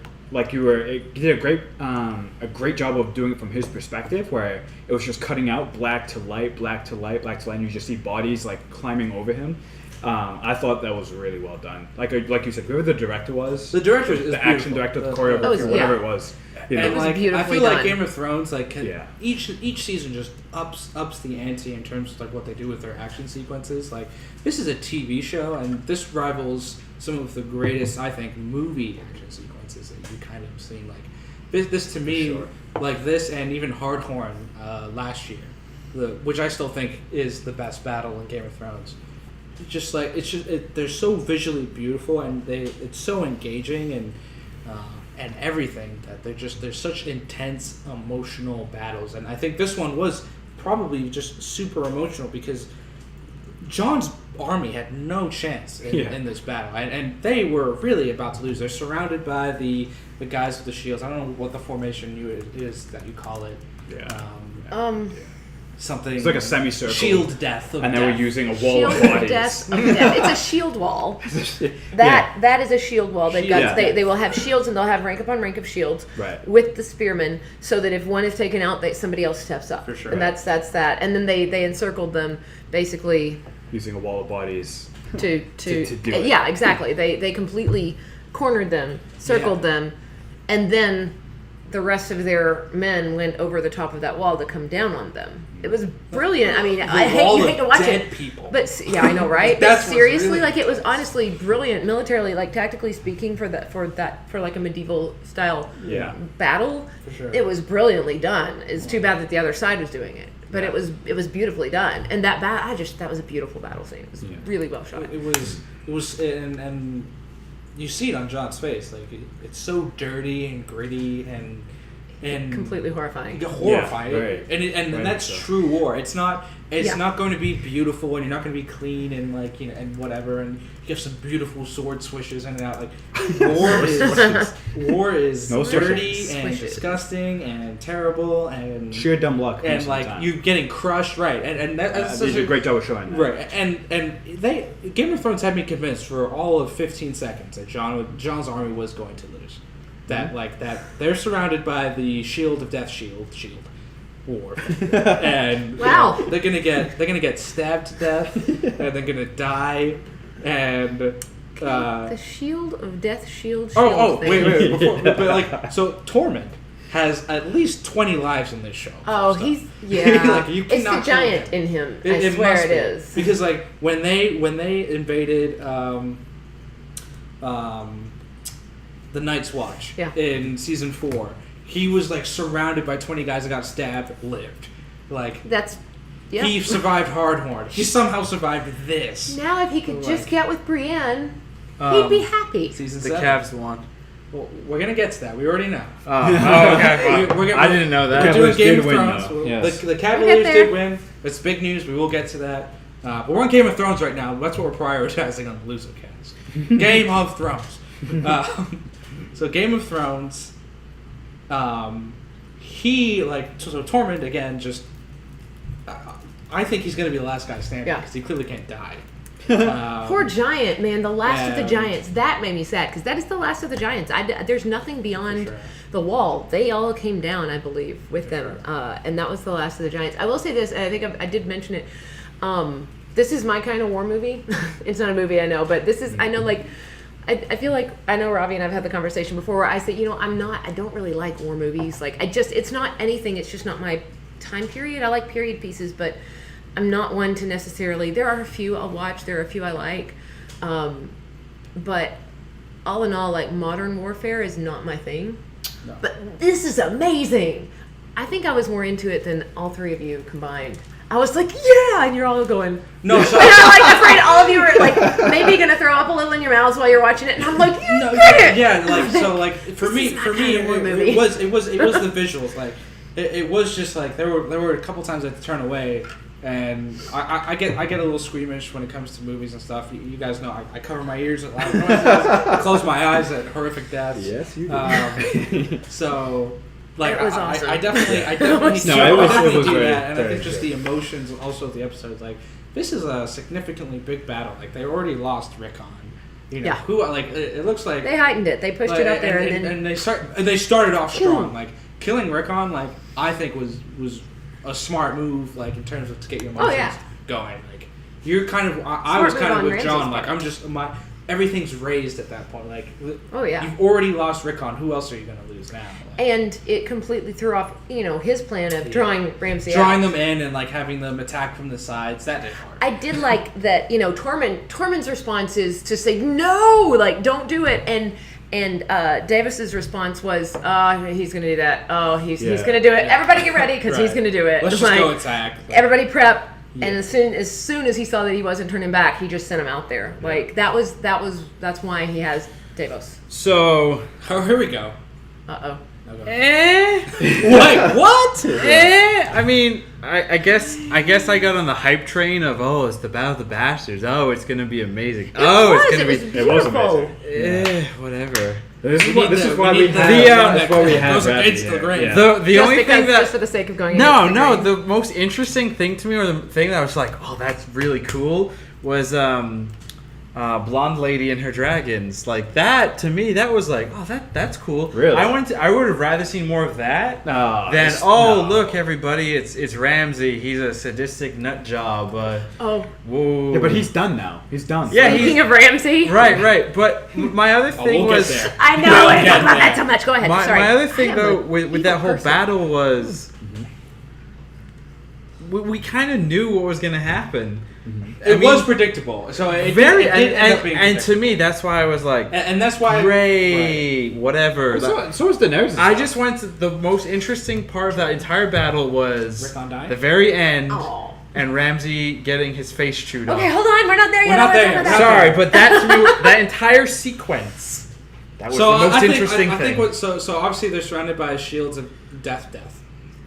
did a great job of doing it from his perspective, where it was just cutting out black to light, black to light, black to light, and you just see bodies like climbing over him. I thought that was really well done. Like you said, whoever the director was, The director is the action beautiful. director, the The- choreographer, That was- whatever yeah. it was. You And know, was like I beautifully feel like done. Game of Thrones, like Yeah. each season just ups the ante in terms of like what they do with their action sequences. Like this is a TV show, and this rivals some of the greatest, I think, movie action sequences that you kind of seen. Like this to me, Sure. like this, and even Hardhorn last year, which I still think is the best battle in Game of Thrones. Just like they're so visually beautiful, and it's so engaging and everything that they're such intense emotional battles. And I think this one was probably just super emotional because Jon's army had no chance in this battle, and they were really about to lose. They're surrounded by the guys with the shields. I don't know what the formation is that you call it. Yeah. Something. It's like a semicircle. Shield death. Of and they death. were using a wall Shield of of bodies. death. It's a shield wall. That is a shield wall. They've got Yeah. they will have shields, and they'll have rank upon rank of shields Right. with the spearmen, so that if one is taken out, somebody else steps up. For sure. And that's that. And then they encircled them basically Using a wall of bodies. to do it. yeah, exactly. They completely cornered them, circled them, and then the rest of their men went over the top of that wall to come down on them. It was brilliant. I mean, I hate to watch dead it. people. But yeah, I know, right? That's But what's seriously, really like it was honestly brilliant militarily, like tactically speaking, for like a medieval style Yeah. battle. For sure. It was brilliantly done. It's too bad that the other side was doing it, but it was beautifully done. And that was a beautiful battle scene. It was really well shot. It was, and you see it on Jon's face. Like it's so dirty and gritty and Completely horrifying. horrifying. Yeah, right. And Right, that's so. true war. It's not Yeah. not going to be beautiful, and you're not going to be clean and like and whatever. And you have some beautiful sword swishes in and out. Like war is No dirty swishes. and Swishes. disgusting and terrible and Sheer dumb luck. most and of the like time. you getting crushed, right? And that's They did a great job of showing that. Right, and they Game of Thrones had me convinced for all of 15 seconds that Jon's army was going to lose. That that they're surrounded by the shield of death, shield war, and Wow. they're gonna get stabbed to death, and they're gonna die, and. The shield of death, shield thing. Wait, before, but like so Tormund has at least 20 lives in this show. Oh, So- he's yeah. Like, you It's the cannot kill giant him. in him. I It swear must it be. is. Because like when they invaded the Night's Watch Yeah. in season 4, he was like surrounded by 20 guys that got stabbed, lived. Like That's yeah. he survived Hardhorn. He somehow survived this. Now, if he could just Like, get with Brienne, he'd be happy. Season The 7. Cavs won. Well, we're gonna get to that. We already know. Oh, okay. We're I didn't know We're that. doing Cavaliers Game did of win, Thrones. though. Well, Yes. The Cavaliers there. did win. It's big news. We will get to that. But we're on Game of Thrones right now. That's what we're prioritizing on the LuZoCast. Game of Thrones. So Game of Thrones. He so Tormund again. Just I think he's going to be the last guy standing Yeah. because he clearly can't die. Poor giant, man. The last of the and- giants. That made me sad because that is the last of the giants. There's nothing beyond sure. the wall. They all came down, I believe, with them, sure. and that was the last of the giants. I will say this, and I think I did mention it. This is my kind of war movie. It's not a movie, I know, but this is. I know, like. I feel like I know Ravi and I've had the conversation before where I say, I don't really like war movies. Like it's not anything. It's just not my time period. I like period pieces, but I'm not one to necessarily. There are a few I'll watch. There are a few I like, but all in all, like modern warfare is not my thing. No. But this is amazing. I think I was more into it than all three of you combined. I was like, yeah, and you're all going, No, so and I'm like afraid all of you are like maybe gonna throw up a little in your mouths while you're watching it, and I'm like, you did it. Yeah, like so, like for me, is not kind of a movie. it was the visuals. Like it was just like there were a couple times I had to turn away, and I get a little squeamish when it comes to movies and stuff. You guys know I cover my ears at loud noises. I close my eyes at horrific deaths. Yes, you do. So. Like It was awesome. I definitely it was do very, that, and I very think just good. the emotions also of the episodes. Like this is a significantly big battle. Like they already lost Rickon. You know Yeah. who like it looks like They heightened it. They pushed it up there, and then they started off strong. Like killing Rickon, like I think was a smart move. Like in terms of to get your emotions going. Like you're kind of I was Smart kind of move with on John. Ramsay's Like I'm just everything's raised at that point. Like oh yeah. you've already lost Rickon. Who else are you gonna lose now? Like, And it completely threw off, his plan of drawing Ramsay drawing out. them in and like having them attack from the sides. That did hard. I did like that, Tormund's response is to say no, like don't do it, and Davis's response was, oh, he's gonna do that. Oh, he's gonna do it. Yeah. Everybody get ready because he's Right. gonna do it. Let's just Like, go attack. everybody prep. Yeah. And as soon as he saw that he wasn't turning back, he just sent him out there. Like that's why he has Davos. So, Oh, here we go. Uh Wait, what? I mean, I guess I got on the hype train of it's the Battle of the Bastards. Oh, it's gonna be amazing. It's gonna was be It was beautiful. amazing. whatever. This is We need why we we need have. the, That's why we have goes Bradley against the here. grain. Yeah. The Just only because, thing that just for the sake of going. no, against no, the grain. the most interesting thing to me, or the thing that I was like, oh, that's really cool, was blonde lady and her dragons. Like that to me, that was like, oh, that's cool. Really? I would have rather seen more of that No, than it's- oh, no. look everybody, it's Ramsay. He's a sadistic nut job. Oh, Whoa. Yeah, but he's done now. He's done. Yeah, So- he- King of Ramsay. right. But my other thing we'll was. get there. I know. We'll I get talk about there. that so much. Go ahead. My, Sorry. my other thing I am though a with that evil whole person. battle was we kind of knew what was going to happen. It was predictable. So it Very did end up being and to predictable. me that's why I was like and that's why great whatever. So was Daenerys. I just went to the most interesting part of that entire battle was Rickon dying? the very end Aw. and Ramsay getting his face chewed Okay, off. hold on. We're not there yet. We're not I there wanna yet. talk about Sorry, but that to me, that entire sequence, that was So the most I think, interesting I thing. think so obviously they're surrounded by shields of death.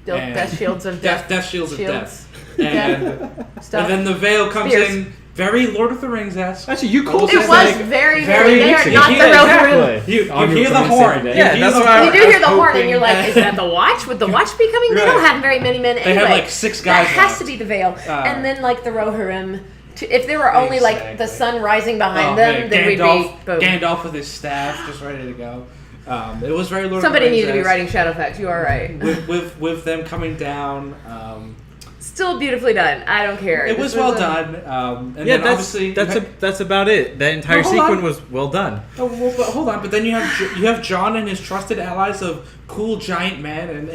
Still, And- death shields of Death shields of death. And stuff. and then the veil comes Spears. in very Lord of the Rings-esque. Actually, you called It this was like very, very They are mixing. not the Yeah, real exactly. You On your hear the Wednesday horn. day. Yeah, You that's hear the why You horn. do hear the I was horn, and you're like, hoping- "Is that the watch? Would the watch be coming? They Right. don't have very many men They anyway." have, like, 6 guys That has left. to be the veil, and then like the Rohirrim. If there were only like the Exactly. sun rising behind Oh, them, man, then we'd be boom. Gandalf with his staff, just ready to go. It was very Lord Somebody of the Rings needed to be writing Shadowfax. You are right. with them coming down. Still beautifully done. I don't care. It This was well a- done. And yeah, then obviously that's about it. That entire Well, hold on. sequence was well done. Oh, well, but hold on, but then you have John and his trusted allies of cool giant men and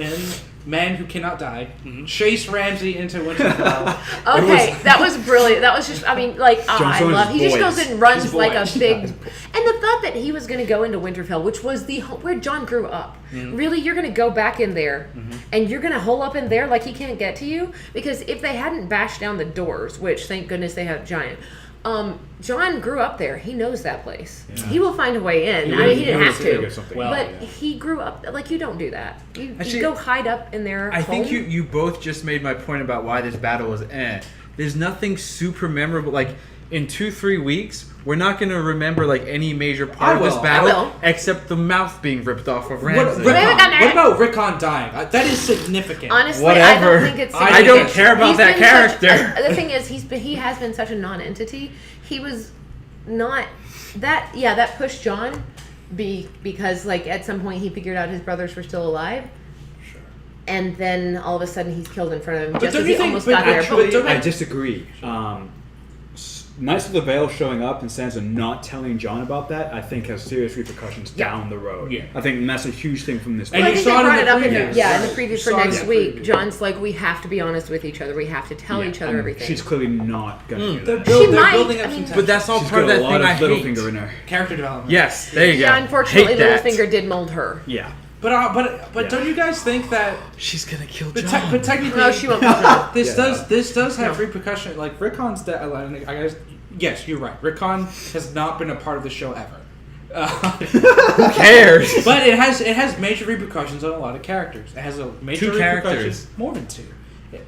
men who cannot die chase Ramsay into Winterfell. Okay, that was brilliant. That was just, I mean, like, I Jones' love. He just boys. goes in and runs His like a boys. big. And the thought that he was going to go into Winterfell, which was where John grew up. Really, you're going to go back in there, and you're going to hole up in there like he can't get to you? Because if they hadn't bashed down the doors, which thank goodness they have giant. John grew up there. He knows that place. Yeah. He will find a way in. He I mean, he didn't knows have to figure to. something Well, But yeah. he grew up, like, you don't do that. You Actually, go hide up in their I think home. you both just made my point about why this battle was There's nothing super memorable. Like, in 2-3 weeks, we're not going to remember, like, any major part of this will. battle. I will. Except the mouth being ripped off of What, Ramsay. what about Rickon dying? That is significant. Honestly, Whatever. I don't think it's. I don't significant. care about He's that been such- character. the thing is, he has been such a non-entity. He was not that. Yeah, that pushed John, because like at some point he figured out his brothers were still alive. Sure. And then all of a sudden he's killed in front of him But just don't as you he think- almost but got there. actually- But don't I disagree. Knights of the Vale showing up and Sansa not telling John about that, I think has serious repercussions down the road. Yeah. I think that's a huge thing from this. And I you think saw they it brought in it the up in the, previews. yeah, in the Right. preview You for saw it next in the week. preview. John's like, we have to be honest with each other. We have to tell each other and everything. She's clearly not gonna do They're, that. She they're might, building up I some mean- tension. But that's all She's part of got that a lot thing I of hate. Littlefinger in her. character development. Yes, there you go. Yeah, unfortunately, Hate that. Littlefinger did mold her. Yeah. But don't you guys think that? She's gonna kill But, John. but technically, No, she won't. No. This does have repercussions. Like Rickon's death. I guess yes, you're right. Rickon has not been a part of the show ever. Who cares? But it has major repercussions on a lot of characters. It has a major 2 characters. More than 2.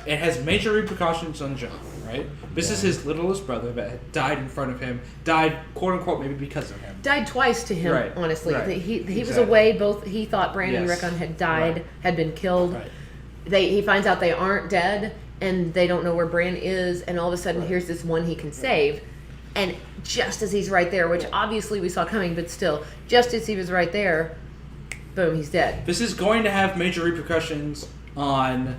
It has major repercussions on John, right? This is his littlest brother that had died in front of him, died quote unquote maybe because of him. Died twice to him, Right, honestly. right. He was Exactly. away. Both he thought Bran and Yes. Rickon had died, Right. had been killed. Right. He finds out they aren't dead, and they don't know where Bran is. And all of a sudden, here's this one he can save. And just as he's right there, which obviously we saw coming, but still, just as he was right there, boom, he's dead. This is going to have major repercussions on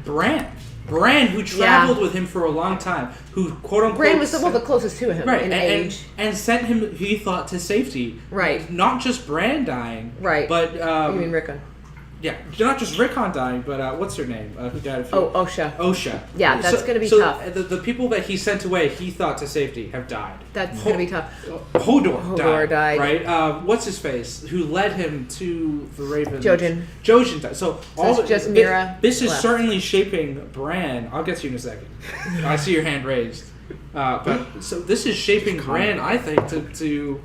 Bran. Bran, who traveled with him for a long time, who quote unquote Bran was the closest to him in age. and sent him, he thought, to safety. Right. Not just Bran dying. Right. But You mean Rickon? yeah, not just Rickon dying, but what's her name? Who died? Osha. Osha. Yeah, that's gonna be so tough. The people that he sent away, he thought to safety, have died. That's going to be tough. Hodor died. Right? What's his face? Who led him to the Ravens? Jojen died. So all it's just Mira This is left. certainly shaping Bran. I'll get to you in a second. I see your hand raised. But so this is shaping Bran, I think, to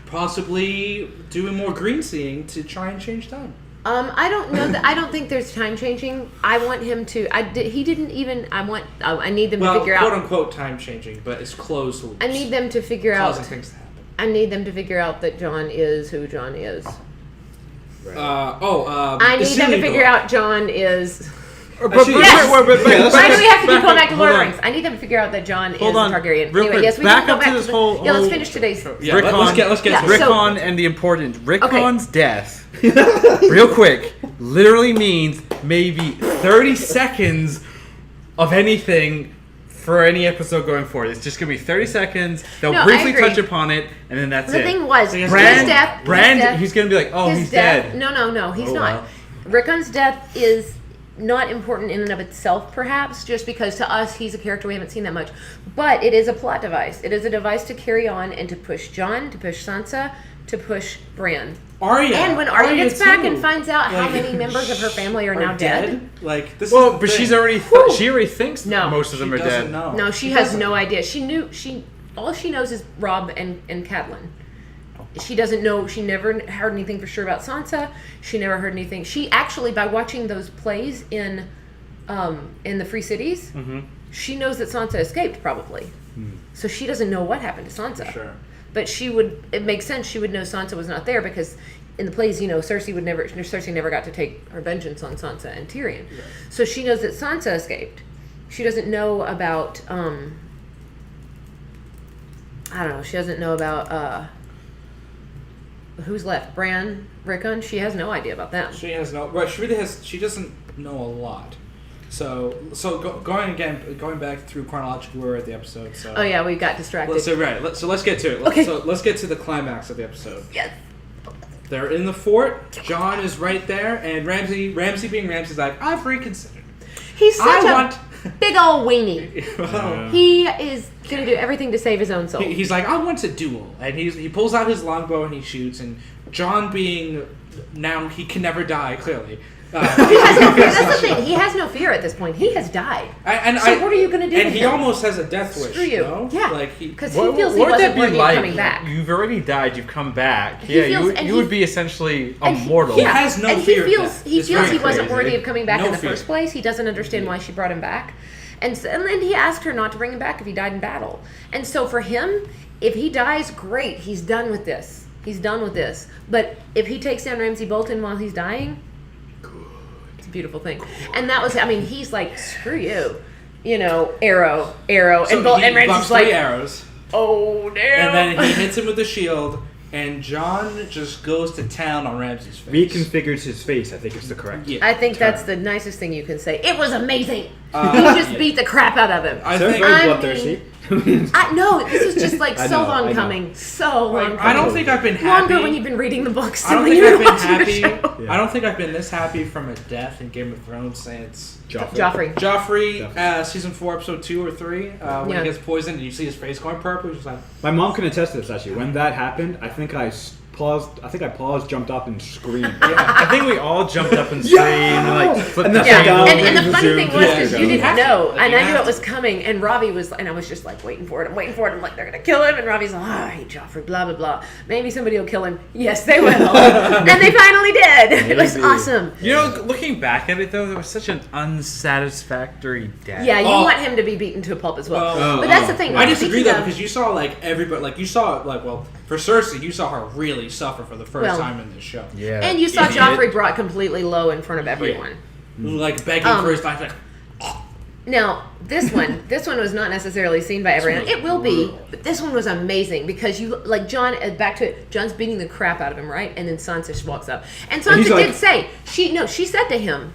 possibly doing more green seeing to try and change time. I don't know that. I don't think there's time changing. I want him to. He didn't even. I need them to figure quote out. unquote time changing, but it's closed loops. I need them to figure causing out. things to happen. I need them to figure out that John is who John is. I need them to figure out John is. Wait, Why do we have to keep going back to Lord of the on. Rings? I need them to figure out that John is a on. Targaryen. Real Anyway, quick, yes, we back can go up back to this the, whole- Yeah, let's whole- finish today's. Yeah, Rickon, let's get Yeah, to Rickon and the important. Rickon's death, real quick, literally means maybe 30 seconds of anything for any episode going forward. It's just going to be 30 seconds. They'll No, I briefly agree. touch upon it, and then that's The it. thing was, his Bran, death. he's going to be like, oh, His he's death. dead. No, he's Oh, not. wow. Rickon's death is not important in and of itself, perhaps, just because to us he's a character we haven't seen that much. But it is a plot device. It is a device to carry on and to push Jon, to push Sansa, to push Bran. Arya. And when Arya gets back too. and finds out how Like, many members of her family are now dead. Like this. Well, is the but thing. she's already Whew. she already thinks No. most of them She are doesn't dead. know. No, she has doesn't. no idea. All she knows is Robb and Catelyn. She doesn't know. She never heard anything for sure about Sansa. She never heard anything. She actually, by watching those plays in the Free Cities, she knows that Sansa escaped probably. So she doesn't know what happened to Sansa. Sure. But she would. It makes sense. She would know Sansa was not there because in the plays, Cersei never got to take her vengeance on Sansa and Tyrion. Right. So she knows that Sansa escaped. She doesn't know about. I don't know. She doesn't know about who's left. Bran, Rickon. She has no idea about them. She has no. Right. She really has. She doesn't know a lot. So going back through chronological order of the episode. So. Oh yeah, we got distracted. Let's get to it. Okay. So let's get to the climax of the episode. Yes. They're in the fort. Jon is right there, and Ramsay being Ramsay's like, I've reconsidered. He's such I a want. big old weenie. Well, He is gonna do everything to save his own soul. he's like, I want to duel, and he pulls out his longbow and he shoots. And Jon being now he can never die. Clearly, That's the thing. He has no fear at this point. He has died. So what are you gonna do? And to he him? almost has a death wish. Screw you. No? Yeah. Like Because he feels he wasn't worthy of coming back. You've already died. You've come back. He Yeah, feels- and you he- would be essentially and he- immortal. He has no and fear of he feels death. he It's feels very he wasn't crazy. worthy of coming back No in the fear. first place. He doesn't understand why she brought him back, and then he asked her not to bring him back if he died in battle. And so for him, if he dies, great. He's done with this. He's done with this. But if he takes down Ramsay Bolton while he's dying, it's a beautiful thing. And that was, I mean, he's like, screw you, arrow, So and he Ramsay's buffs like, 3 arrows, oh damn. and then he hits him with the shield, and Jon just goes to town on Ramsay's face. Reconfigures his face, I think is the correct. Yeah. I think term. that's the nicest thing you can say. It was amazing. He just beat the crap out of him. I They're think. very I bloodthirsty. No, this is just like I so know, long I know. coming. So long coming. I don't think I've been happy. Longer when you've been reading the books I don't than when think you've I've been been watching happy. the show. Yeah. I don't think I've been this happy from a death in Game of Thrones since Joffrey. Joffrey, season 4, episode 2 or 3, when Yeah. he gets poisoned and you see his face going purple. He's just like, My mom can attest to this actually. When that happened, I think I paused. I think I paused, jumped up, and screamed. I think we all jumped up and screamed and like flipped And the that's Yeah, down, and the funny resumed. thing was, Yeah. is you You didn't have to. know, Like, and you I knew have it was to. coming, and Robbie was, and I was just like waiting for it. I'm waiting for it. I'm like, they're gonna kill him, and Robbie's like, I hate Joffrey, blah blah blah. Maybe somebody will kill him. Yes, they will, and they finally did. It was Maybe. awesome. You know, looking back at it though, there was such an unsatisfactory death. Yeah, you Oh. want him to be beaten to a pulp as well. Well, but that's the thing. I disagree speaking though of- because you saw like everybody, like you saw like for Cersei, you saw her really suffer for the first Well, time in this show. Yeah. and you saw Idiot. Joffrey brought completely low in front of everyone. Like begging for his life. Like, Now, this one was not necessarily seen by everyone. was It will be, brutal. but this one was amazing because you like John. Back to it, John's beating the crap out of him, right? And then Sansa just walks up, and Sansa he's like- did say she said to him,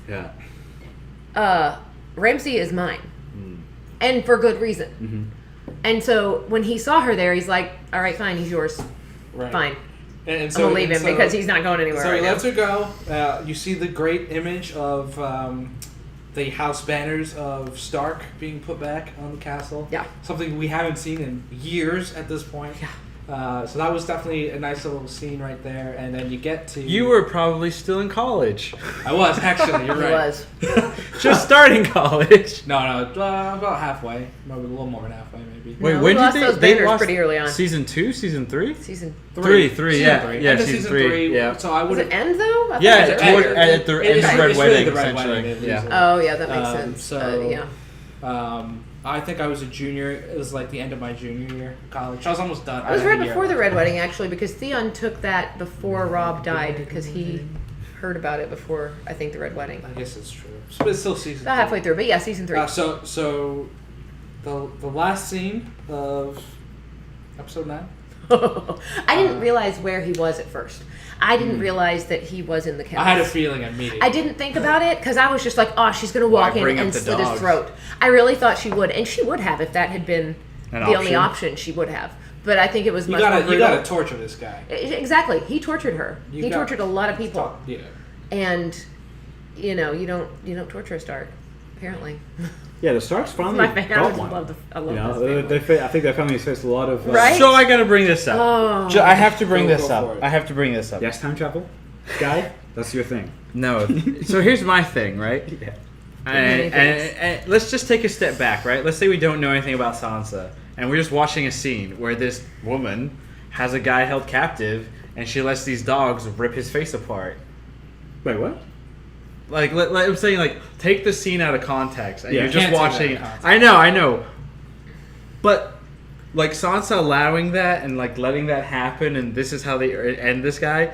Yeah. "Ramsay is mine," and for good reason. And so when he saw her there, he's like, "All right, fine, he's yours. right. Fine, And I'm gonna leave him because he's not going anywhere So right he now." lets her go. You see the great image of the house banners of Stark being put back on the castle. Yeah. Something we haven't seen in years at this point. Yeah. So that was definitely a nice little scene right there. And then you get to... You were probably still in college. I was, actually. You're He right. was. Just starting college. No, about halfway. Maybe a little more than halfway, maybe. Wait, No, when we lost did those they banners lost pretty early on. Season 2, season 3? Season Three, Season yeah. three. Yeah, End of season season three, three. yeah. So I was would it end though? I thought Yeah, it was toward, earlier. at the end of It's Red really Wedding, the Red essentially. Wedding they Yeah. lose. Oh yeah, that makes sense. So Yeah. I think I was a junior. It was like the end of my junior year of college. I was almost done. It was I had right a year before the left. Red Wedding, actually, because Theon took that before Robb died, because he heard about it before, I think, the Red Wedding. I guess it's true. But it's still season. About halfway through, but yeah, season 3. So the last scene of episode 9. I didn't realize where he was at first. I didn't realize that he was in the I had a chemist. feeling immediately. I didn't think about it because I was just like, oh, she's going to walk Why in bring up and the slit his dogs? throat. I really thought she would, and she would have if that had been An the only option. option. She would have, but I think it was You much more gotta brutal. torture this guy. Exactly, he tortured her. You He got- tortured a lot of people, Yeah. and you know, you don't torture a Stark, apparently. Yeah, the Starks finally My family, I got just one. love I love You know, this family. I think their family faced a lot of... Right? So I gotta bring this up. Oh. I have to bring Go this for up. it. I have to bring this up. Yes, time travel? Guy? That's your thing. No. So here's my thing, right? Yeah. And, Many and let's just take a step back, right? Let's say we don't know anything about Sansa, and we're just watching a scene where this woman has a guy held captive, and she lets these dogs rip his face apart. Wait, what? Like, I'm saying, like, take the scene out of context, and Yeah, you're just can't take that watching. out of context. I know, but like Sansa allowing that and like letting that happen, and this is how they end this guy.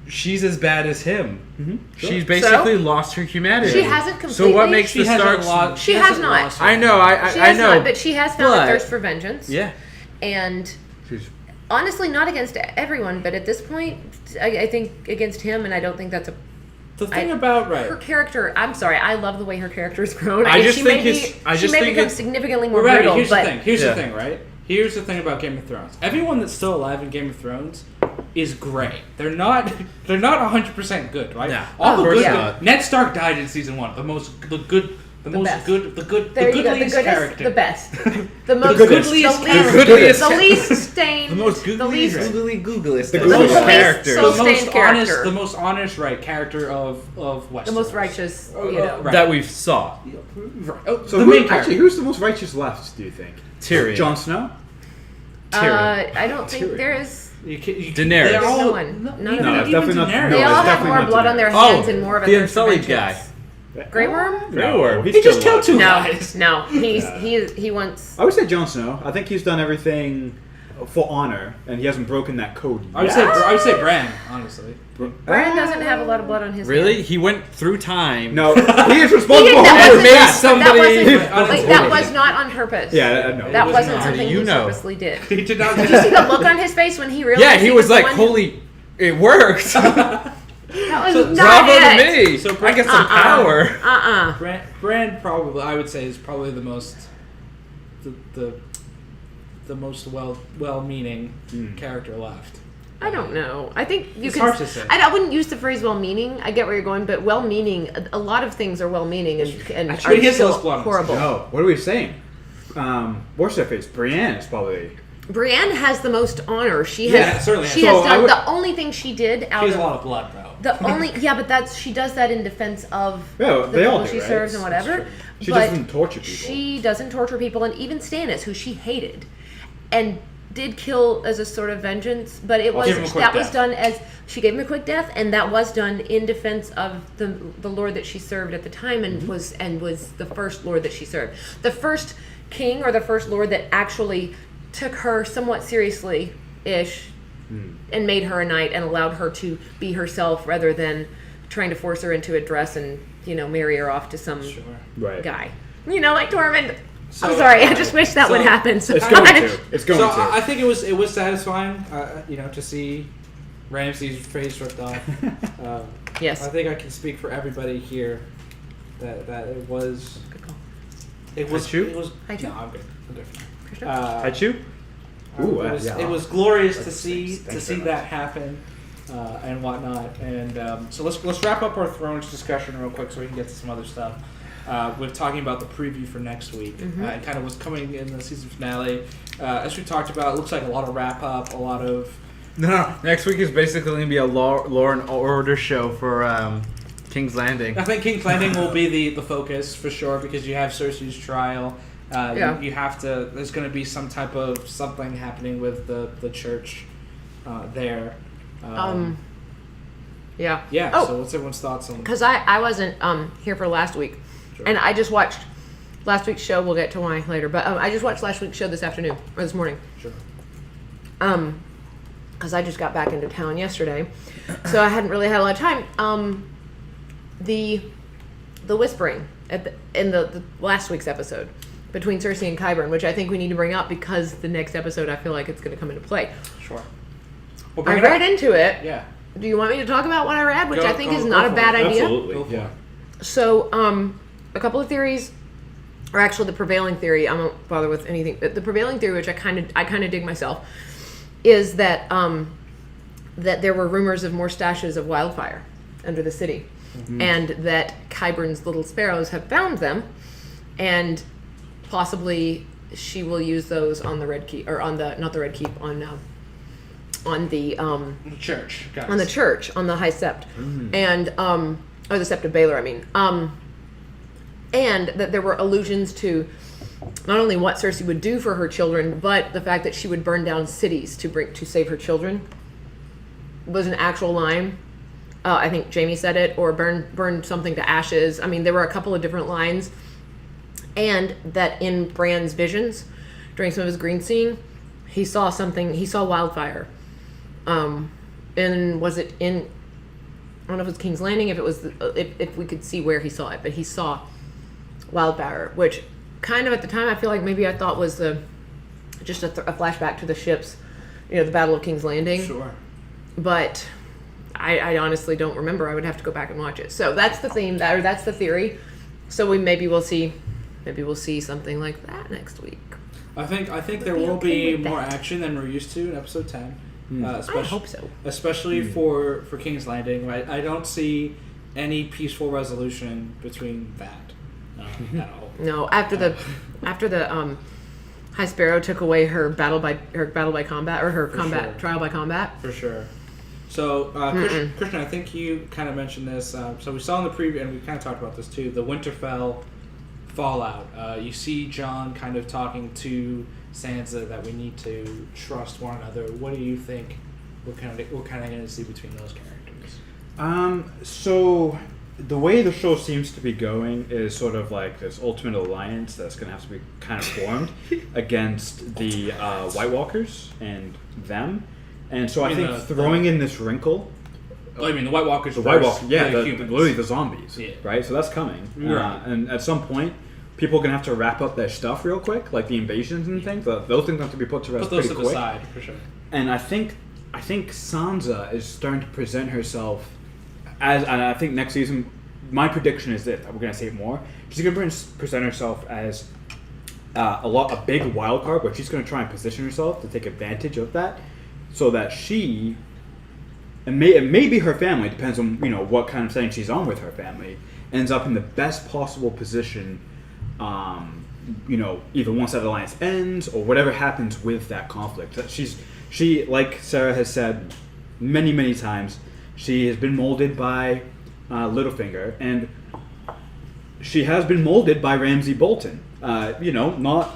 She's as bad as him. Sure. She's basically lost her humanity. She hasn't So completely- what makes She the hasn't Starks? lost. She has hasn't not. lost her- I know. She I has know. not, but she has found a but- thirst for vengeance. Yeah. And She's- honestly, not against everyone, but at this point, I think against him, and I don't think that's a The thing I- about her character. I'm sorry, I love the way her character's grown. I just she think may it's- be, I she just may think become it's- significantly more Well, Ravi, brutal, here's but the thing. Here's Yeah. the thing, right? Here's the thing about Game of Thrones. Everyone that's still alive in Game of Thrones is gray. They're not 100% good, right? Yeah. All the Of course good. not. Ned Stark died in season 1. The best. good, there the you go. The goodliest goodest, character. the best, the most, goodliest the character. least, The goodliest. the least stained, The most the googly, least, googly, googliest. The The googly most least character. so the most stained character. the most honest, right character of Westeros. the most righteous. You know, Right. That we've saw. Right. Oh, So the who, main character. actually, who's the most righteous left, do you think? Tyrion. Jon Snow? Tyrion. I don't think Tyrion. there is. Daenerys. Daenerys. They're all, No one. None of even, them. No, it's even definitely not- Daenerys. no, They all it's have definitely more not blood on their Oh, hands and more of a the thirst for Unsullied vengeance. Grey Worm? Grey Worm. he's He just still killed alive. two No, guys. no, he wants. I would say Jon Snow. I think he's done everything for honor, and he hasn't broken that code yet. I would say Bran, honestly. Bran doesn't have a lot of blood on his Really? hands. He went through time. No, he is He responsible didn't, for that all wasn't, of made that. somebody- that was not on purpose. Yeah, no. That was wasn't not. something How do you he know? purposely did. He did not. Did you see the look on his face when he realized? Yeah, he was the like, one who- "Holy, it worked! That was not Bravo to it. me! So I get some power." Bran probably, I would say, is probably the most, the most well-meaning character left. I don't know. I think you It's could. hard to say. I wouldn't use the phrase "well-meaning." I get where you're going, but well-meaning. A lot of things are well-meaning and Actually, he are has still less blood on his horrible. No, what are we saying? What's her face? Brienne is probably Brienne has the most honor. She Yeah, has certainly. She So has I done would- the only thing she did out She has of a lot of blood, though. the only but she does that in defense of Yeah, the they all people do, she right? serves and That's whatever. true. She But doesn't torture people. She doesn't torture people, and even Stannis, who she hated, and did kill as a sort of vengeance, but it was Give him a quick that was death. done as she gave him a quick death, and that was done in defense of the lord that she served at the time, and was the first lord that she served, the first king or the first lord that actually took her somewhat seriously ish, and made her a knight and allowed her to be herself rather than trying to force her into a dress and marry her off to some Sure. Right. guy, like Tormund. So, I'm sorry, I just wish that would happen. So It's going to. It's going So to. I think it was satisfying, to see Ramsay's face ripped off. Yes. I think I can speak for everybody here that it was. Good call. It was. Hachu? It was. Hachu? No, I'm good. I'm good. Christian? Had you? Ooh, it was, yeah. it was glorious to Thanks, see thanks very that much. happen and whatnot. And so let's wrap up our Thrones discussion real quick so we can get to some other stuff. We're talking about the preview for next week. It kind of was coming in the season finale. As we talked about, it looks like a lot of wrap up, a lot of. No. Next week is basically going to be a Law and Order show for King's Landing. I think King's Landing will be the focus for sure because you have Cersei's trial. You have to. There's going to be some type of something happening with the church there. Yeah. Yeah. Oh. So what's everyone's thoughts on? Because I wasn't here for last week, Sure. and I just watched last week's show. We'll get to why later, but I just watched last week's show this afternoon or this morning. Sure. Because I just got back into town yesterday, so I hadn't really had a lot of time. The whispering in the last week's episode between Cersei and Qyburn, which I think we need to bring up because the next episode I feel like it's going to come into play. Sure. I read into it. Yeah. Do you want me to talk about what I read, which Go- I think go- is go not a for bad it. idea? Absolutely. Go for Yeah. it. So, a couple of theories, or actually the prevailing theory. I won't bother with anything. The prevailing theory, which I kind of dig myself, is that that there were rumors of more stashes of wildfire under the city, and that Qyburn's little sparrows have found them, and possibly she will use those on the Red Keep, or on the not the Red Keep, on the Church. Guys. on the church, on the High Sept, and or the Sept of Baelor, I mean, and that there were allusions to not only what Cersei would do for her children, but the fact that she would burn down cities to save her children. Was an actual line. I think Jamie said it, or burn something to ashes. I mean, there were a couple of different lines, and that in Bran's visions, during some of his green seeing, he saw something. He saw wildfire. And was it in? I don't know if it was King's Landing. If it was, if we could see where he saw it, but he saw wildfire, which kind of at the time I feel like maybe I thought was just a flashback to the ships, the Battle of King's Landing. Sure. But I honestly don't remember. I would have to go back and watch it. So that's the theme, that's the theory. So maybe we'll see something like that next week. I think there be will okay be with more that. action than we're used to in episode 10. I hope so. Especially for King's Landing, right? I don't see any peaceful resolution between that at all. No, after the High Sparrow took away her battle by combat, or her sure. trial by combat. For sure. So, Christian, I think you kind of mentioned this. So we saw in the preview, and we kind of talked about this too, the Winterfell fallout. You see Jon kind of talking to Sansa that we need to trust one another. What do you think we're kind of going to see between those characters? So the way the show seems to be going is sort of like this ultimate alliance that's going to have to be kind of formed against the White Walkers and them. And so I think throwing in this wrinkle. Oh, I mean the White Walkers. The White Walkers, yeah, humans. literally the zombies, Yeah. right? So that's coming. Right. And at some point, people are going to have to wrap up their stuff real quick, like the invasions and things. Those things have to be put to rest Put those pretty to the quick. side, for sure. And I think Sansa is starting to present herself as, and I think next season, my prediction is that we're going to see it more. She's going to present herself as a big wild card, but she's going to try and position herself to take advantage of that, so that she, and maybe her family, depends on what kind of setting she's on with her family, ends up in the best possible position either once that alliance ends or whatever happens with that conflict. That she, like Sarah has said many, many times, she has been molded by Littlefinger, and she has been molded by Ramsay Bolton. Not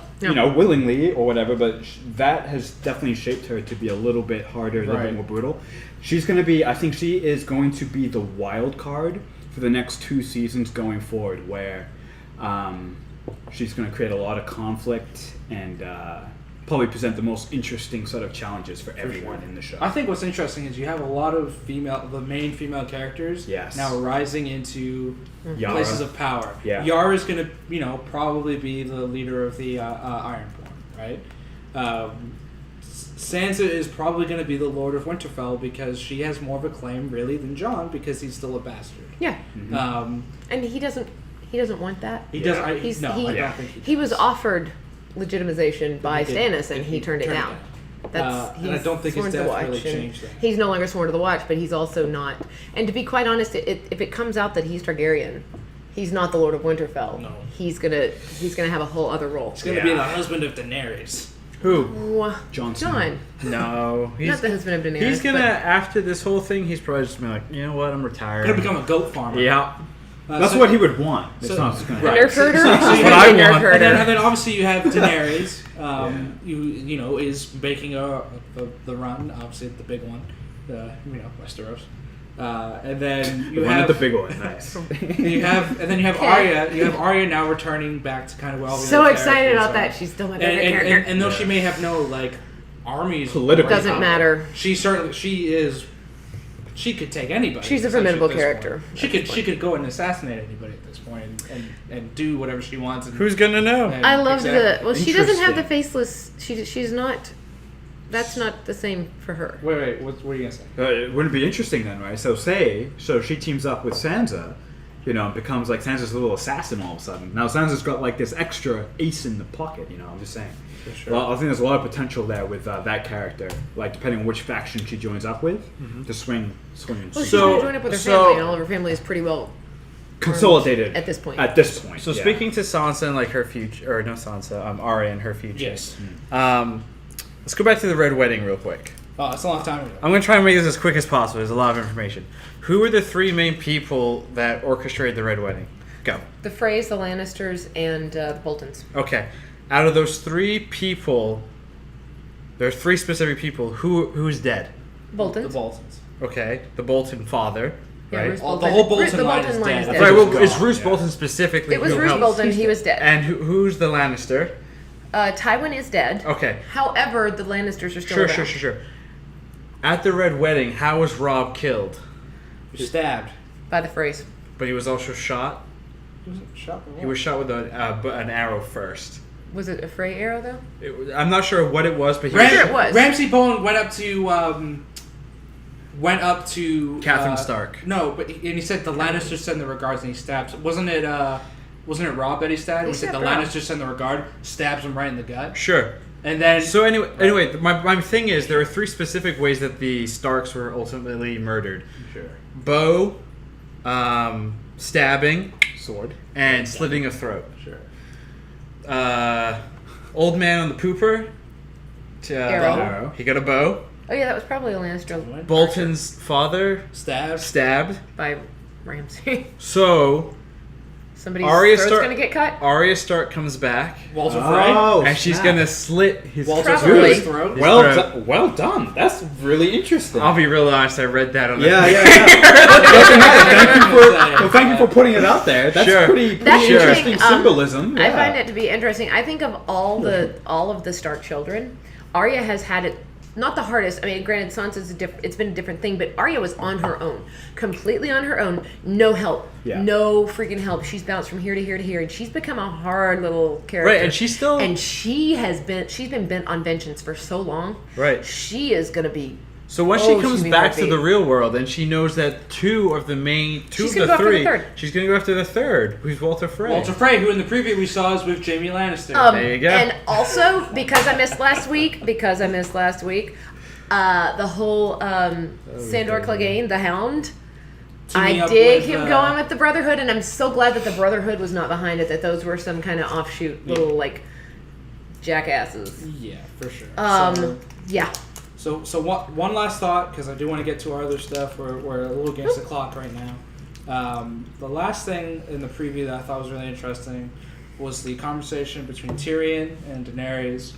willingly or whatever, but that has definitely shaped her to be a little bit harder, a little bit more brutal. She's going to be, I think she is going to be the wild card for the next 2 seasons going forward, where she's going to create a lot of conflict and probably present the most interesting sort of challenges for everyone in the show. I think what's interesting is you have a lot of the main female characters now rising into places of power. Yeah. Yara's going to, probably be the leader of the Ironborn, right? Sansa is probably going to be the Lord of Winterfell because she has more of a claim, really, than Jon because he's still a bastard. Yeah. Mm-hmm. And he doesn't want that. He doesn't. I don't think he was offered legitimization by Stannis, and he turned it down. And I don't think his death really changed that. He's no longer sworn to the Watch, but he's also not. And to be quite honest, if it comes out that he's Targaryen, he's not the Lord of Winterfell. No. He's gonna have a whole other role. He's gonna be the husband of Daenerys. Who? Jon. No, he's not the husband of Daenerys. He's gonna after this whole thing. He's probably just gonna be like, you know what? I'm retired. Gonna become a goat farmer. Yeah. That's what he would want. It's not just gonna happen. Nerf herder. That's what I want. And then obviously you have Daenerys. Is making the run. Obviously the big one. Westeros. And then you have the big one. Nice. you have Arya. You have Arya now returning back to kind of all the so other excited characters about that. She's still my favorite character. And though she may have no armies, political doesn't matter. She is. She could take anybody. She's a formidable character. She could go and assassinate anybody at this point and do whatever she wants. And, who's gonna know? I love she doesn't have the Interesting. faceless. She's not. That's not the same for her. Wait. What are you gonna say? It wouldn't be interesting then, right? So she teams up with Sansa, and becomes like Sansa's little assassin all of a sudden. Now Sansa's got like this extra ace in the pocket. I'm just saying. For sure. Well, I think there's a lot of potential there with that character. Like depending on which faction she joins up with, to swing. Well, she's going to join up with her family, and all of her family is pretty well consolidated at this point. So speaking to Sansa and like her future, or no Sansa, Arya and her future. Yes. Let's go back to the Red Wedding real quick. Oh, that's a long time ago. I'm going to try and make this as quick as possible. There's a lot of information. Who were the 3 main people that orchestrated the Red Wedding? Go. The Freys, the Lannisters, and the Boltons. Okay. Out of those 3 people, there are 3 specific people. Who's dead? Boltons. The Boltons. Okay. The Bolton father. Yeah, right? Roose The Bolton. whole Bolton The line Bolton is dead. dead. Right, well, it's gone, Roose yeah. Bolton specifically. It was who Roose helps. Bolton. He was dead. And who's the Lannister? Tywin is dead. Okay. However, the Lannisters are still around. Sure. At the Red Wedding, how was Robb killed? Stabbed. By the Freys. But he was also shot. He was shot with an arrow first. Was it a Frey arrow, though? I'm not sure what it was, but he Sure it was. Ramsay Bolton went up to Catherine Stark. No, but he said the Lannisters send the regards, and he stabs. Wasn't it Robb that he stabbed? He said the stabbed Robb. Lannisters send the regard, stabs him right in the gut. Sure. And then So anyway, my thing is there are 3 specific ways that the Starks were ultimately murdered. Sure. Bow, stabbing, sword and slitting a throat. Sure. Old man on the pooper. Arrow. He got a bow. Oh, yeah, that was probably a Lannister Bolton's father stabbed. by Ramsay. So Somebody's Arya throat's Stark- going to get cut? Arya Stark comes back, Walter Frey. and she's gonna slit his Walter Probably. Frey's throat. Well done. That's really interesting. I'll be real honest. I read that on the Thank you for putting it out there. That's Sure. pretty That's interesting interesting. symbolism. I Yeah. find it to be interesting. I think of all of the Stark children, Arya has had it not the hardest. I mean, granted, Sansa's it's been a different thing, but Arya was on her own, completely on her own, no help, no freaking help. She's bounced from here to here to here, and she's become a hard little character. Right, and she's still she's been bent on vengeance for so long. Right. She is gonna be. So when she comes back to the real world, and she knows that two of the 3, she's gonna go after the third, who's Walter Frey. Walter Frey, who in the preview we saw is with Jaime Lannister. There you go. And also, because I missed last week, the whole Sandor Clegane, the Hound. teaming I up dig with, him going with the Brotherhood, and I'm so glad that the Brotherhood was not behind it. That those were some kind of offshoot little like jackasses. Yeah, for sure. Yeah. So one last thought, because I do want to get to our other stuff. We're a little against the clock right now. The last thing in the preview that I thought was really interesting was the conversation between Tyrion and Daenerys,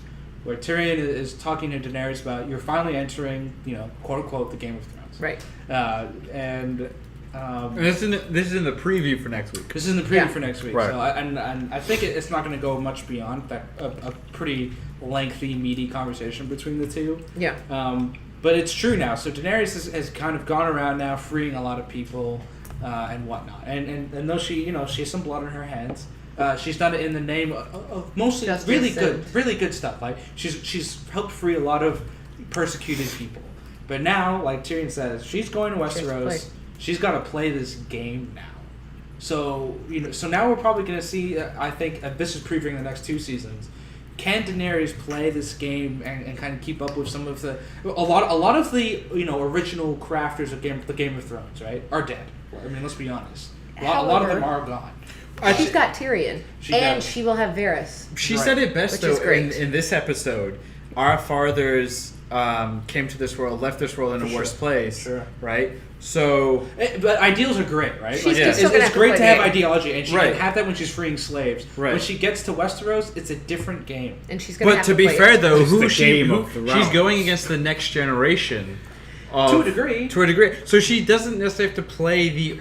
where Tyrion is talking to Daenerys about you're finally entering, quote unquote, the Game of Thrones. Right. And this is in the preview for next week. This is in the preview for next week. Right. So and I think it's not going to go much beyond that. A pretty lengthy, meaty conversation between the two. Yeah. But it's true now. So Daenerys has kind of gone around now, freeing a lot of people and whatnot. And though she has some blood on her hands, she's done it in the name of mostly Justice really good stuff. Like she's helped free a lot of persecuted people. But now, like Tyrion says, she's going to Westeros. She's got to play this game now. So so now we're probably going to see. I think this is previewing the next 2 seasons. Can Daenerys play this game and kind of keep up with some of a lot of the original crafters of the Game of Thrones, right, are dead. I mean, let's be honest. A lot of them are gone. She's got Tyrion, she will have Varys. She said it best though in this episode. Our fathers came to this world, left this world in a worse place, right? So, but ideals are great, right? It's great to have ideology, and she can have that when she's freeing slaves. Right. When she gets to Westeros, it's a different game. And she's gonna. But to be fair, though, she's she's going against the next generation. To a degree. To a degree. So she doesn't necessarily have to play the.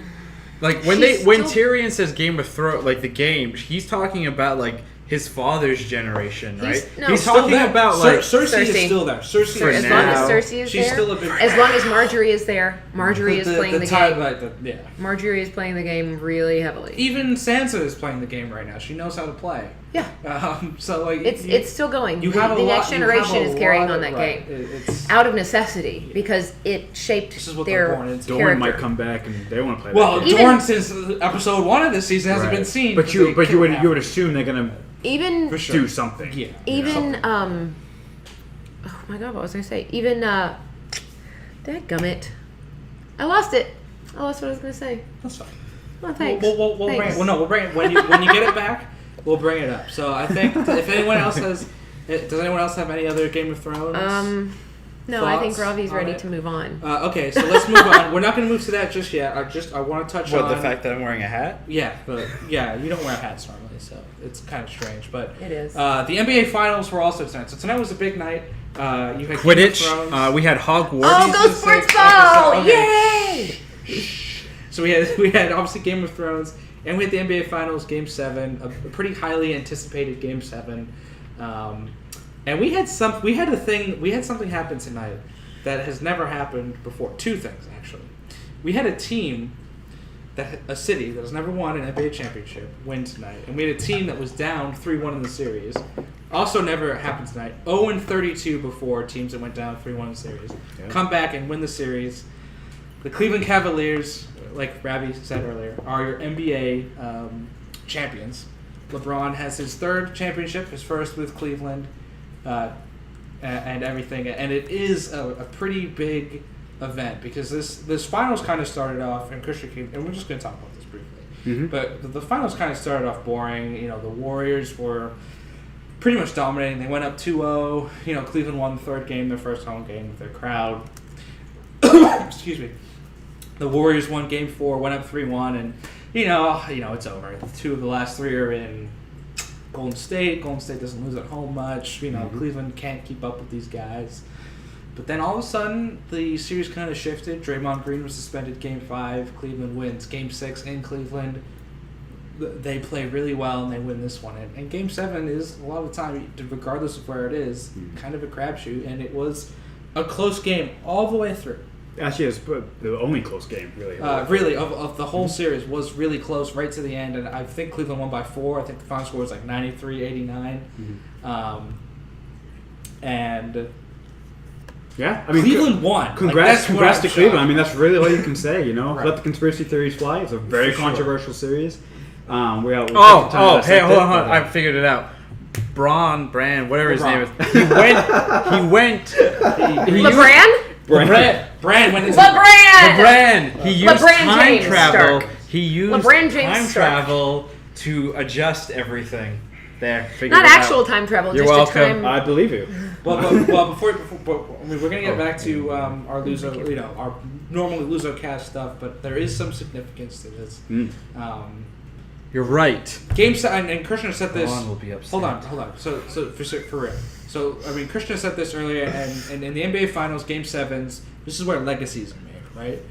Like when Tyrion says Game of Thrones, like the game, he's talking about like his father's generation, right? He's talking about like Cersei is still there. Cersei as long as Cersei is she's there, still a big. as long as Marjorie is there, Marjorie is playing the game. Yeah. Marjorie is playing the game really heavily. Even Sansa is playing the game right now. She knows how to play. Yeah. So like it's still going. You have the next generation is carrying on that game. It's out of necessity because it shaped their character. Dorne might come back and they want to play. Well, Dorne since episode 1 of this season hasn't been seen. But you would assume they're gonna do something. Yeah. Even oh my god, what was I gonna say? Even dadgummit. I lost it. I lost what I was gonna say. That's fine. Well, thanks. We'll bring it. Well, no, we'll bring it when you get it back. We'll bring it up. So I think if anyone else does anyone else have any other Game of Thrones? No, I think Ravi's ready to move on. Okay, so let's move on. We're not going to move to that just yet. I want to touch on the fact that I'm wearing a hat. Yeah, but you don't wear hats normally, so it's kind of strange. But it is. The NBA Finals were also tonight. So tonight was a big night. You had Quidditch. We had Hogwarts. Oh, go Sports Ball! Yay! So we had obviously Game of Thrones, and we had the NBA Finals Game 7, a pretty highly anticipated Game 7. And we had something happen tonight that has never happened before. 2 things actually. We had a city that has never won an NBA championship win tonight, and we had a team that was down 3-1 in the series. Also never happened tonight. 0-32 before teams that went down 3-1 in the series come back and win the series. The Cleveland Cavaliers, like Ravi said earlier, are your NBA champions. LeBron has his 3rd championship, his first with Cleveland. And everything, and it is a pretty big event because this finals kind of started off, and Christian, and we're just going to talk about this briefly. But the finals kind of started off boring. The Warriors were pretty much dominating. They went up 2-0. Cleveland won the 3rd game, their first home game with their crowd. Excuse me. The Warriors won Game 4, went up 3-1, and it's over. 2 of the last 3 are in Golden State doesn't lose at home much. Cleveland can't keep up with these guys. But then all of a sudden, the series kind of shifted. Draymond Green was suspended Game 5. Cleveland wins Game 6 in Cleveland. They play really well, and they win this one. And Game 7 is, a lot of the time, regardless of where it is, kind of a crapshoot. And it was a close game all the way through. Actually, it's the only close game, really. Really, of the whole series was really close right to the end, and I think Cleveland won by 4. I think the final score was like 93-89. And yeah, I mean, Cleveland won. Congrats to Cleveland. I mean, that's really all you can say. Right. Let the conspiracy theories fly. It's a very controversial series. Hey, hold on, I figured it out. Brand, whatever his name is. He went. LeBron? Bran went into LeBran. He used LeBran time James travel. Stark. He used LeBran James time Stark. travel to adjust everything. There, figured Not it out. actual time travel, You're just welcome. a time. I believe you. Well, before I mean, we're gonna get back to our LuZo, our normally LuZoCast stuff, but there is some significance to this. You're right. And Krishna said this. Ron will be upset. Hold on. So for real. So I mean, Krishna said this earlier, and in the NBA Finals, Game 7s, this is where legacies are made, right?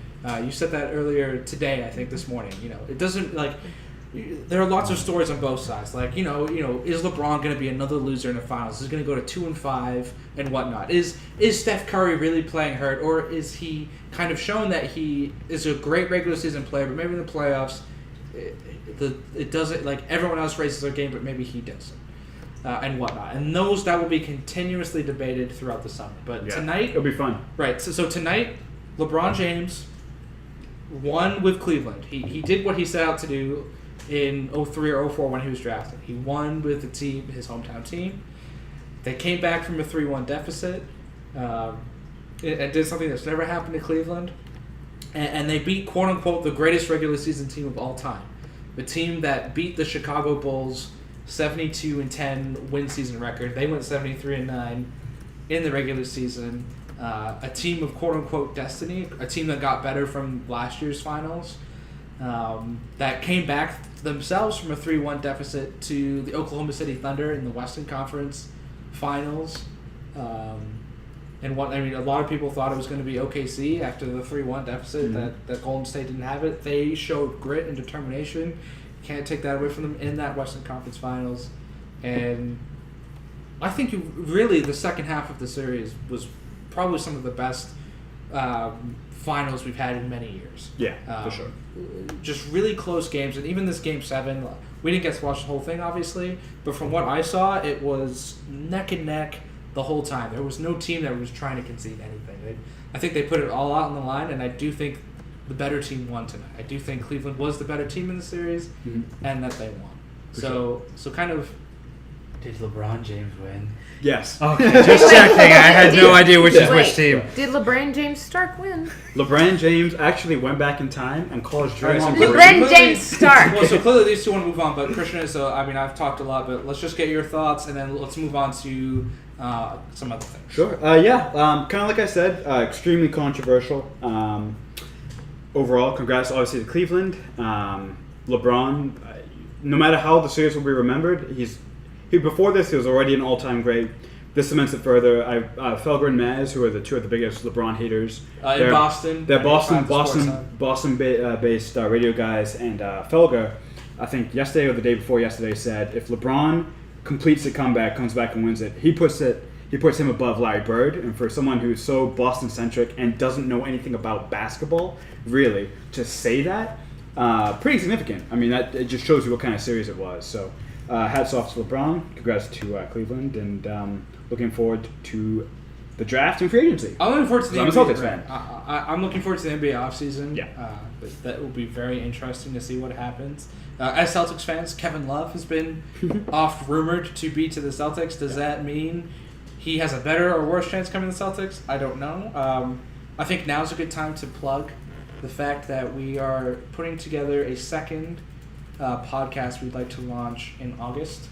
You said that earlier today, I think this morning. It doesn't like. There are lots of stories on both sides. Like, is LeBron going to be another loser in the finals? Is he going to go to 2-5 and whatnot? Is Steph Curry really playing hurt, or is he kind of shown that he is a great regular season player, but maybe in the playoffs, it doesn't, like, everyone else raises their game, but maybe he doesn't, and whatnot. And that will be continuously debated throughout the summer. But tonight, it'll be fun. Right. So tonight, LeBron James won with Cleveland. He did what he set out to do in 03 or 04 when he was drafted. He won with the team, his hometown team. They came back from a 3-1 deficit and did something that's never happened to Cleveland. And they beat, quote-unquote, the greatest regular season team of all time. The team that beat the Chicago Bulls 72-10 win season record. They went 73-9 in the regular season. A team of, quote-unquote, destiny. A team that got better from last year's finals. That came back themselves from a 3-1 deficit to the Oklahoma City Thunder in the Western Conference Finals. A lot of people thought it was going to be OKC after the 3-1 deficit that Golden State didn't have it. They showed grit and determination. Can't take that away from them in that Western Conference Finals. And I think the second half of the series was probably some of the best finals we've had in many years. Yeah, for sure. Just really close games, and even this Game 7, we didn't get to watch the whole thing, obviously, but from what I saw, it was neck and neck the whole time. There was no team that was trying to concede anything. I think they put it all out on the line, and I do think the better team won tonight. I do think Cleveland was the better team in the series, and that they won. So kind of... Did LeBron James win? Yes. Okay, just checking. I had no idea which is which team. Did LeBran James Stark win? LeBron James actually went back in time and caused Draymond Green. LeBran James Stark. Well, so clearly these two want to move on, but Krishna, I've talked a lot, but let's just get your thoughts, and then let's move on to some other things. Sure. Kind of like I said, extremely controversial. Overall, congrats obviously to Cleveland. LeBron, no matter how the series will be remembered, before this, he was already an all-time great. This cements it further. Felger and Maz, who are the two of the biggest LeBron haters. In Boston. They're Boston-based radio guys. And Felger, I think yesterday or the day before yesterday, said if LeBron completes a comeback, comes back and wins it, he puts him above Larry Bird. And for someone who's so Boston-centric and doesn't know anything about basketball, really, to say that, pretty significant. I mean, it just shows you what kind of series it was. So. Hats off to LeBron. Congrats to Cleveland, and looking forward to the draft and free agency. I'm looking forward to the I'm a NBA. Celtics fan. I'm looking forward to the NBA offseason. Yeah. That will be very interesting to see what happens. As Celtics fans, Kevin Love has been rumored to be to the Celtics. Does that mean he has a better or worse chance coming to the Celtics? I don't know. I think now's a good time to plug the fact that we are putting together a second podcast we'd like to launch in August,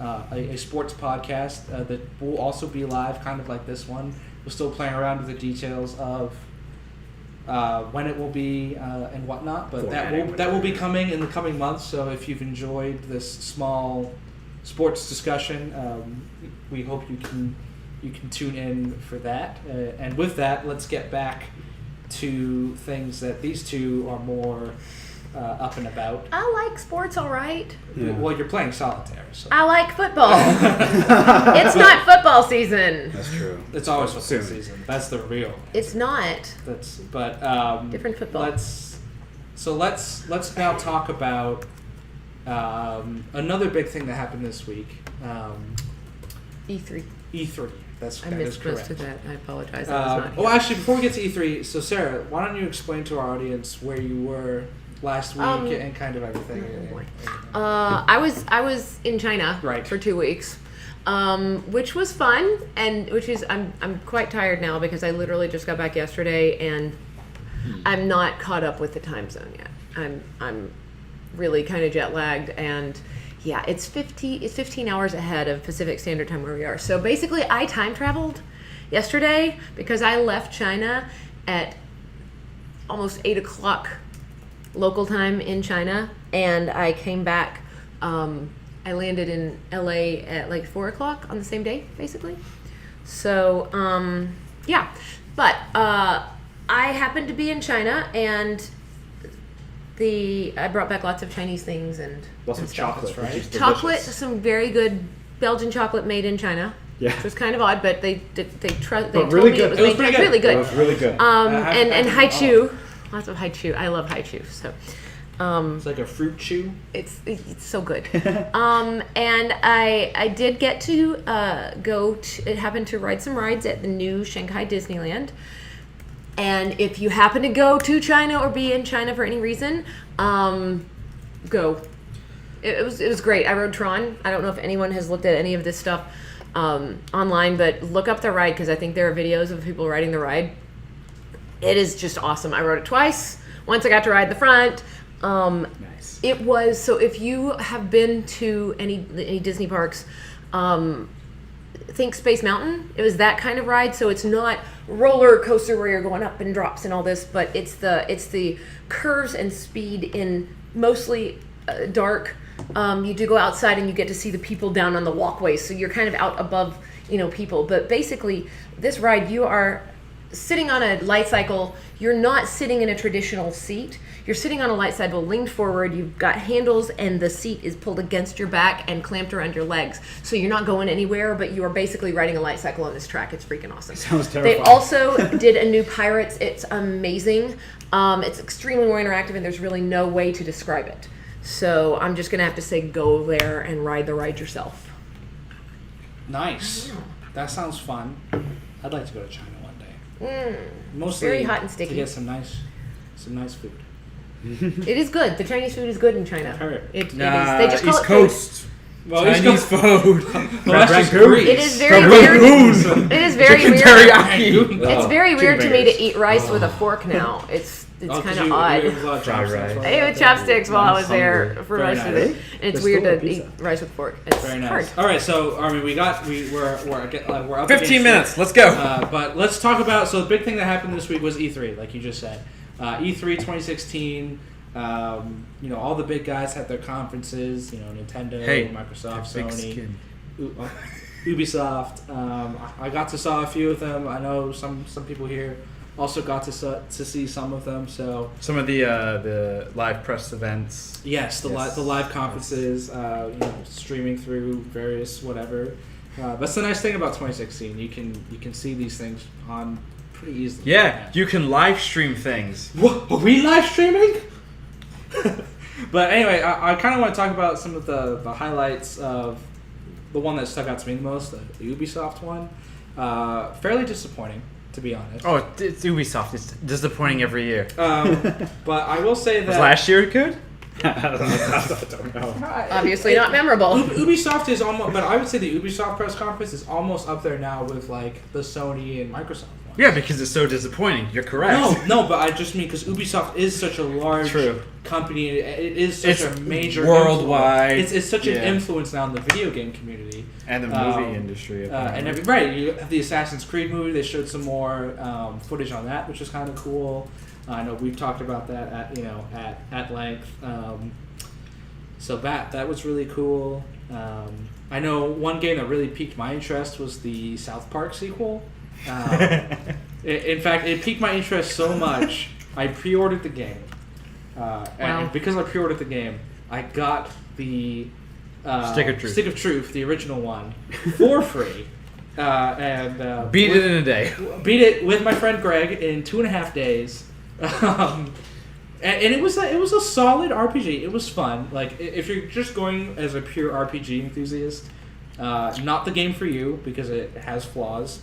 a sports podcast that will also be live, kind of like this one. We're still playing around with the details of when it will be and whatnot, but that will be coming in the coming months. So if you've enjoyed this small sports discussion, we hope you can tune in for that. And with that, let's get back to things that these two are more up and about. I like sports, all right. Yeah. Well, you're playing solitaire, so. I like football. It's not football season. That's true. It's always football season. That's the real. It's not. Different football. Let's now talk about another big thing that happened this week. E3. E3. I missed most of that. I apologize. I was not here. Actually, before we get to E3, so Sarah, why don't you explain to our audience where you were last week and kind of everything? I was in China right. for 2 weeks. which was fun, and I'm quite tired now because I literally just got back yesterday, and I'm not caught up with the time zone yet. I'm really kind of jet lagged, and yeah, it's 15 hours ahead of Pacific Standard Time where we are. So basically, I time traveled yesterday because I left China at almost 8 o'clock local time in China, and I came back. I landed in LA at like 4 o'clock on the same day, basically. So yeah, but I happened to be in China, and I brought back lots of Chinese things and Lots and of stuff. chocolate, right? which is Chocolate, delicious. some very good Belgian chocolate made in China. Yeah. Which was kind of odd, but they told really me good. it It was was pretty made good. really It good. was really good. And haichu, lots of haichu. I love haichu. So It's like a fruit chew. it's so good. And I did get to it happened to ride some rides at the new Shanghai Disneyland. And if you happen to go to China or be in China for any reason, go. It was great. I rode Tron. I don't know if anyone has looked at any of this stuff online, but look up the ride because I think there are videos of people riding the ride. It is just awesome. I rode it twice. Once I got to ride the front. Nice. It was, so if you have been to any Disney parks, think Space Mountain. It was that kind of ride, so it's not roller coaster where you're going up and drops and all this, but it's the curves and speed in mostly dark. You do go outside and you get to see the people down on the walkways, so you're kind of out above people. But basically, this ride, you are sitting on a light cycle. You're not sitting in a traditional seat. You're sitting on a light cycle leaned forward. You've got handles, and the seat is pulled against your back and clamped around your legs. So you're not going anywhere, but you are basically riding a light cycle on this track. It's freaking awesome. Sounds They terrifying. also did a new Pirates. It's amazing. It's extremely more interactive, and there's really no way to describe it. So I'm just going to have to say go there and ride the ride yourself. Nice. That sounds fun. I'd like to go to China one day. Mostly Very hot and sticky. to get some nice food. It is good. The Chinese food is good in China. Heard. It is. They just call East it Coast. Well, Chinese food. Well, that's just Ragu. Greece. It is very Ragu. weird. It is very Chicken weird. teriyaki. It's very chicken weird to me fingers. to eat rice with a fork now. It's Oh, 'cause kind of you odd. ate with a lot of Fried chopsticks rice. while I you ate were with there. chopsticks while I was there hungry. for Very most of nice. it. And it's There's weird still to a eat pizza. rice with fork. It's Very nice. hard. All right, so Armin, we're up 15 against minutes. it. Let's go. But let's talk about. So the big thing that happened this week was E3, like you just said. E3 2016. All the big guys had their conferences. Nintendo, Hey, Microsoft, big Sony, skin. Ubisoft. I got to saw a few of them. I know some people here also got to see some of them. So Some of the live press events. yes, the Yes. live conferences, streaming through various whatever. That's the nice thing about 2016. You can see these things on pretty easily. Yeah, you can live stream things. What? Are we live streaming? But anyway, I kind of want to talk about some of the highlights of the one that stuck out to me the most, the Ubisoft one. Fairly disappointing, to be honest. Oh, it's Ubisoft. It's disappointing every year. But I will say Was that last year good? I don't know. Obviously not memorable. Ubisoft is almost, but I would say the Ubisoft press conference is almost up there now with like the Sony and Microsoft one. Yeah, because it's so disappointing. You're correct. No, but I just mean because Ubisoft is such a large True. company. It is such It's a major worldwide. influence. It's such an Yeah. influence now in the video game community. And the movie industry. Right, you have the Assassin's Creed movie. They showed some more footage on that, which is kind of cool. I know we've talked about that at length. So that was really cool. I know one game that really piqued my interest was the South Park sequel. In fact, it piqued my interest so much, I pre-ordered the game. And because I pre-ordered the game, I got the Stick of Truth, the original one, for free. Beat it in a day. Beat it with my friend Greg in 2.5 days. And it was a solid RPG. It was fun. Like if you're just going as a pure RPG enthusiast, not the game for you because it has flaws.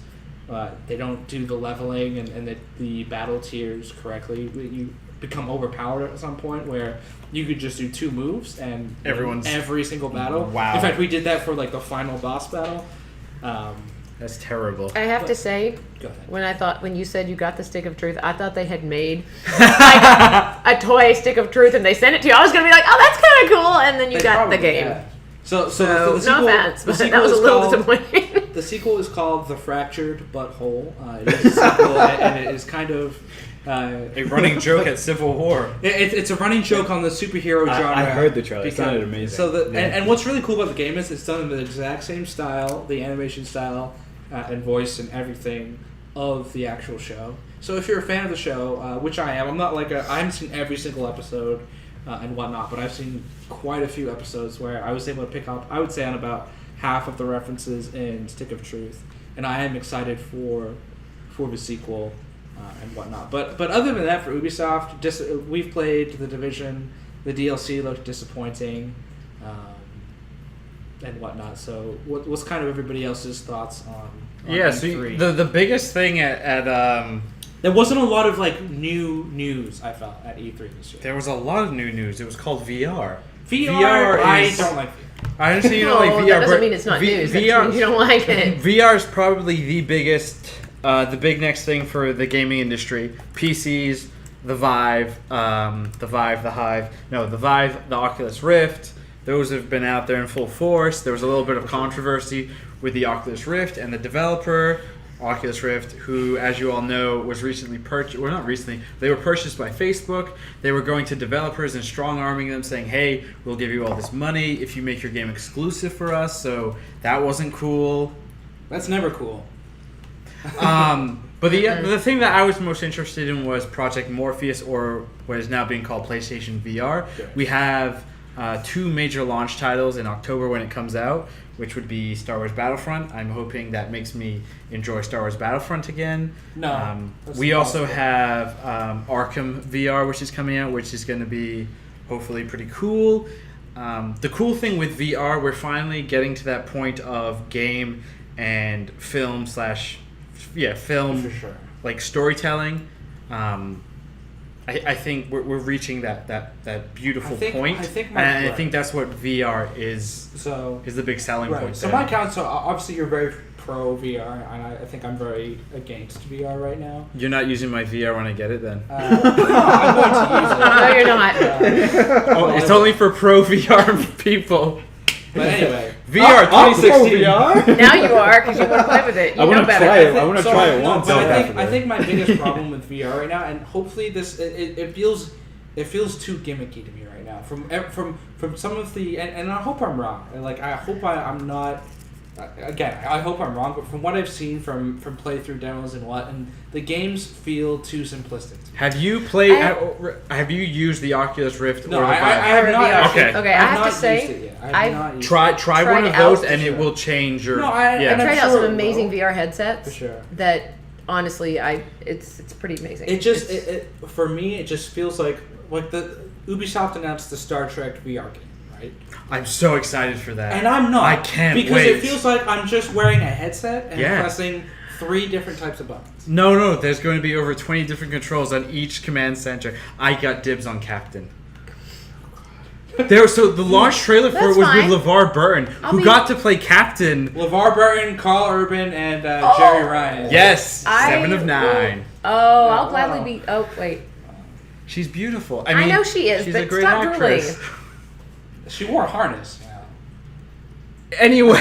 They don't do the leveling and the battle tiers correctly. become overpowered at some point where you could just do 2 moves and Everyone's- every single battle. Wow. In fact, we did that for like the final boss battle. That's terrible. I have to say, Go ahead. when you said you got the stick of truth, I thought they had made like a toy stick of truth and they sent it to you. I was gonna be like, oh, that's kind of cool, and then you They got the probably game. had. So So, the sequel, no offense, the but sequel that was a is little called- disappointing. The sequel is called The Fractured Butthole. It is a sequel, and it is kind of A running joke at Civil War. it's a running joke on the superhero genre. I heard the trailer. It sounded amazing. So Yeah. and what's really cool about the game is it's done in the exact same style, the animation style, and voice and everything of the actual show. So if you're a fan of the show, which I am, I haven't seen every single episode and whatnot, but I've seen quite a few episodes where I was able to pick up, I would say, on about half of the references in Stick of Truth, and I am excited for the sequel and whatnot. But other than that, for Ubisoft, we've played The Division. The DLC looked disappointing, and whatnot. So, what's kind of everybody else's thoughts on Yeah, so E3? the biggest thing at There wasn't a lot of like new news. I felt at E3 this year. there was a lot of new news. It was called VR. VR, I is- don't like. I understand you don't like No, VR, that doesn't but mean it's not news. That VR, means you don't like it. VR is probably the biggest, the big next thing for the gaming industry. PCs, the Vive, the Oculus Rift. Those have been out there in full force. There was a little bit of controversy with the Oculus Rift and the developer, Oculus Rift, who, as you all know, was recently purchased. Well, not recently. They were purchased by Facebook. They were going to developers and strong-arming them, saying, hey, we'll give you all this money if you make your game exclusive for us. So that wasn't cool. That's never cool. But the thing that I was most interested in was Project Morpheus, or what is now being called PlayStation VR. Yeah. We have 2 major launch titles in October when it comes out, which would be Star Wars Battlefront. I'm hoping that makes me enjoy Star Wars Battlefront again. No, that's we also impossible. have Arkham VR, which is coming out, which is going to be hopefully pretty cool. The cool thing with VR, we're finally getting to that point of game and film film For sure. like storytelling. I think we're reaching that beautiful point, I think and I think that's what VR is So the big selling right. point. So there. my count. So obviously you're very pro VR, and I think I'm very against VR right now. You're not using my VR when I get it, then. No, I'm going to use it. No, you're not. Oh, it's only for pro VR people. But anyway, VR I'll 2016. VR? Now you are, because you want to play with it. You I want know to better. try it. I want to try it once. But after I that. think my biggest problem with VR right now, and hopefully this, it feels too gimmicky to me right now. From some of the, and I hope I'm wrong. Like I hope I'm not. Again, I hope I'm wrong, but from what I've seen from playthrough demos and the games feel too simplistic to me. Have you played? I- Have you used the Oculus Rift No, or the I Vive? have not. VR. Actually, Okay. I have not to say, used it yet. I have I've not used it. Try Tried one of it those, out, and for it sure. will change your. No, and yeah. I'm tried out sure some it amazing will. VR headsets For sure. that honestly, it's pretty amazing. It just It's- for me it just feels like the Ubisoft announced the Star Trek VR game, right? I'm so excited for that. And I'm not. I can't because wait. it feels like I'm just wearing a headset and Yeah. pressing 3 different types of buttons. No, there's going to be over 20 different controls on each command center. I got dibs on Captain. So the launch trailer for That's it was fine. with LeVar Burton, who got to play Captain. LeVar Burton, Carl Urban, and Oh. Jerry Ryan. Yes, I 7 of 9. Oh, Yeah, I'll gladly wow. be. Oh, wait. She's beautiful. I I mean, know she is, she's but a great stop actress. drooling. She wore a harness. Anyway,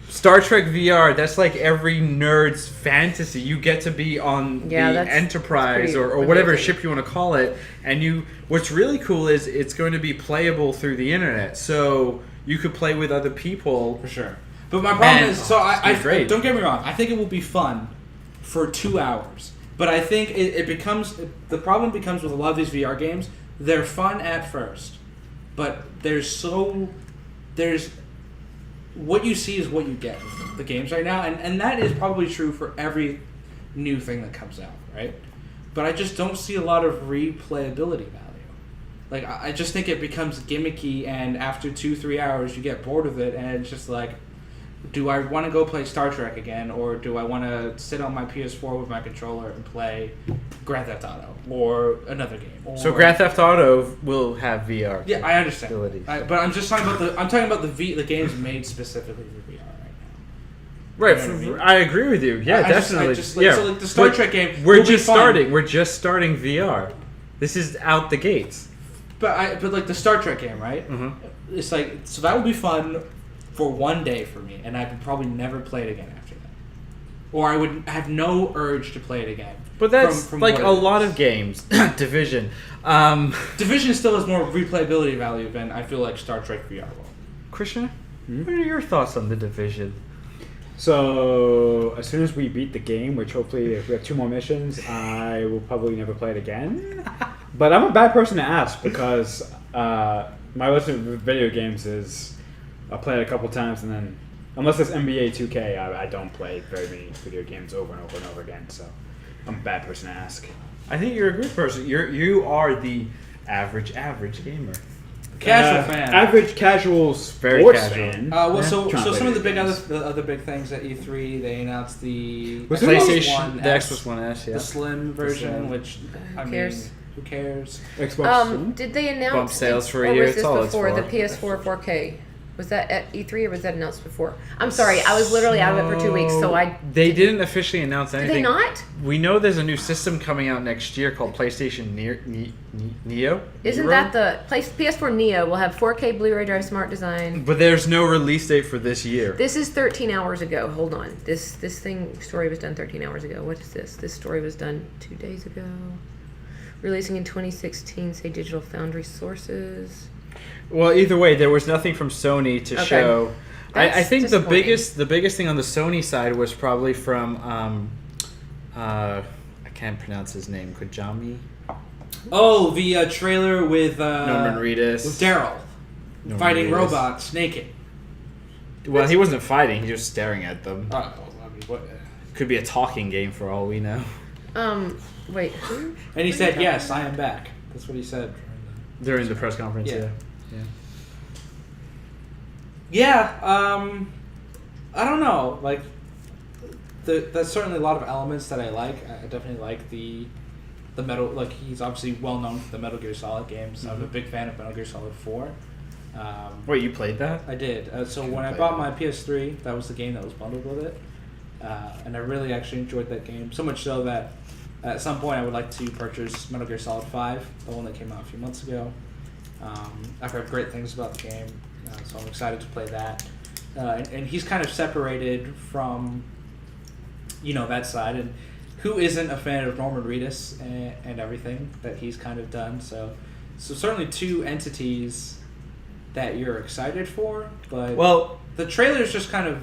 Star Trek VR, that's like every nerd's fantasy. You get to be on Yeah, the that's Enterprise pretty or whatever amazing. ship you want to call it, and what's really cool is it's going to be playable through the internet. So you could play with other people. For sure. But my problem Man, is, so it's gonna be great. don't get me wrong, I think it will be fun for 2 hours. But I think the problem becomes with a lot of these VR games, they're fun at first. But there's what you see is what you get with the games right now, and that is probably true for every new thing that comes out, right? But I just don't see a lot of replayability value. Like I just think it becomes gimmicky, and after 2-3 hours you get bored of it, and it's just like, do I want to go play Star Trek again, or do I want to sit on my PS4 with my controller and play Grand Theft Auto or another game? So Grand Theft Auto will have VR. Yeah, I understand. abilities. But I'm just talking about the games made specifically for VR right now. Right, You know what I mean? I agree with you. Yeah, definitely. So like the Star Trek game. We're will be just fun, starting. We're just starting VR. This is out the gates. But like the Star Trek game, right? Mm-hmm. It's like, so that would be fun for one day for me, and I would probably never play it again after that, or I would have no urge to play it again. But that's from like what a it lot is. of games. Division. Division still has more replayability value than I feel like Star Trek VR will. Christian, what are your thoughts on the Division? So as soon as we beat the game, which hopefully if we have 2 more missions, I will probably never play it again. But I'm a bad person to ask because my relationship with video games is I play it a couple times and then unless it's NBA 2K, I don't play very many video games over and over and over again. So I'm a bad person to ask. I think you're a good person. You are the average gamer. Casual fan. Average casual Very sports casual. fan. Well, so Trying to some of play the games. other big things at E3, they announced the Was it PlayStation, One the S, Xbox One S, yeah. the Slim version, Slim. which I cares? mean, who cares? Xbox. Did they announce Bump sales for a or year, was it's this all it's before for. the PS4 4K? Was that at E3 or was that announced before? I'm sorry, I was literally out of it for 2 weeks, so I. They didn't officially announce Did anything. they not? We know there's a new system coming out next year called PlayStation Neo. Isn't that the PS4 Neo will have 4K Blu-ray drive, smart design. But there's no release date for this year. This is 13 hours ago. Hold on. This story was done 13 hours ago. What is this? This story was done 2 days ago. Releasing in 2016, say Digital Foundry sources. Well, either way, there was nothing from Sony to Okay. show. I That's think the disappointing. biggest thing on the Sony side was probably from I can't pronounce his name. Kojami? Oh, the trailer with Norman Reedus. with Daryl Norman fighting Reedus. robots naked. Well, he wasn't fighting. He was staring at them. I mean, what? Could be a talking game for all we know. Wait. Who? And he said, "Yes, I am back." That's what he said. During the press conference, Yeah. yeah. Yeah, I don't know. Like, there's certainly a lot of elements that I like. I definitely like the Metal. Like, he's obviously well known for the Metal Gear Solid games. I'm a big fan of Metal Gear Solid 4. Wait, you played that? I did. So when I play bought that. my PS3, that was the game that was bundled with it, and I really actually enjoyed that game. So much so that at some point I would like to purchase Metal Gear Solid 5, the one that came out a few months ago. I've heard great things about the game, so I'm excited to play that. And he's kind of separated from, that side. And who isn't a fan of Norman Reedus and everything that he's kind of done? So certainly 2 entities that you're excited for, but the trailer is just kind of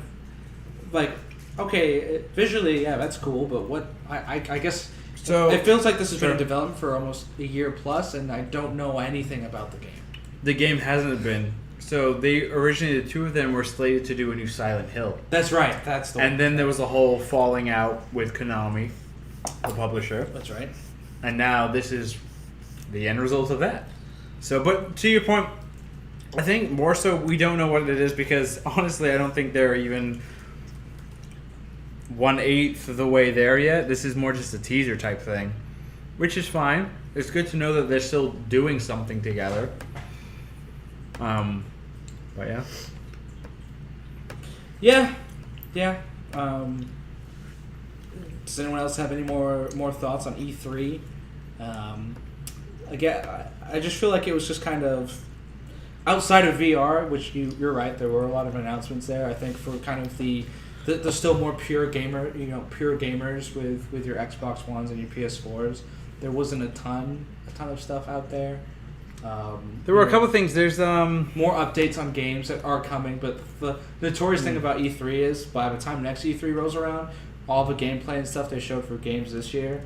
like, okay, visually, yeah, that's cool, but what I guess. So It feels like this has been in development for almost a year plus, and I don't know anything about the game. the game hasn't been. So they originally, the 2 of them were slated to do a new Silent Hill. That's right. That's the And one. then there was a whole falling out with Konami, the publisher. That's right. And now this is the end result of that. So, but to your point, I think more so we don't know what it is because honestly, I don't think they're even 1/8 of the way there yet. This is more just a teaser type thing, which is fine. It's good to know that they're still doing something together. But yeah. Yeah. Does anyone else have any more thoughts on E3? Again, I just feel like it was just kind of outside of VR, which you're right. There were a lot of announcements there. I think for kind of the still more pure gamers with your Xbox Ones and your PS4s, there wasn't a ton of stuff out there. There were a couple things. There's more updates on games that are coming, but the notorious thing about E3 is by the time next E3 rolls around, all the gameplay and stuff they showed for games this year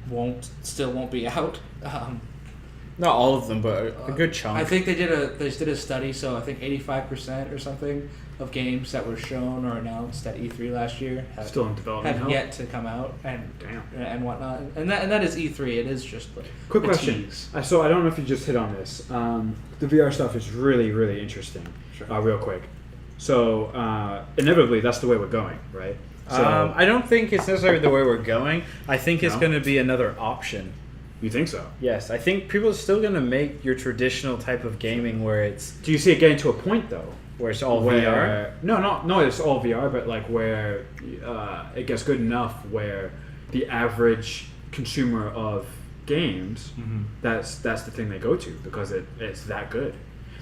won't be out. not all of them, but a good chunk. I think they did a study, so I think 85% or something of games that were shown or announced at E3 last year Still in development. have yet to come out and whatnot, and that is E3. It is just like Quick a question. tease. So I don't know if you just hit on this. The VR stuff is really, really interesting. Sure. Real quick. So inevitably, that's the way we're going, right? So I don't think it's necessarily the way we're going. I think it's No? going to be another option. you think so? Yes, I think people are still going to make your traditional type of gaming where it's Do you see it getting to a point though? all VR. No, it's all VR, but like where it gets good enough where the average consumer of games, that's the thing they go to because it's that good.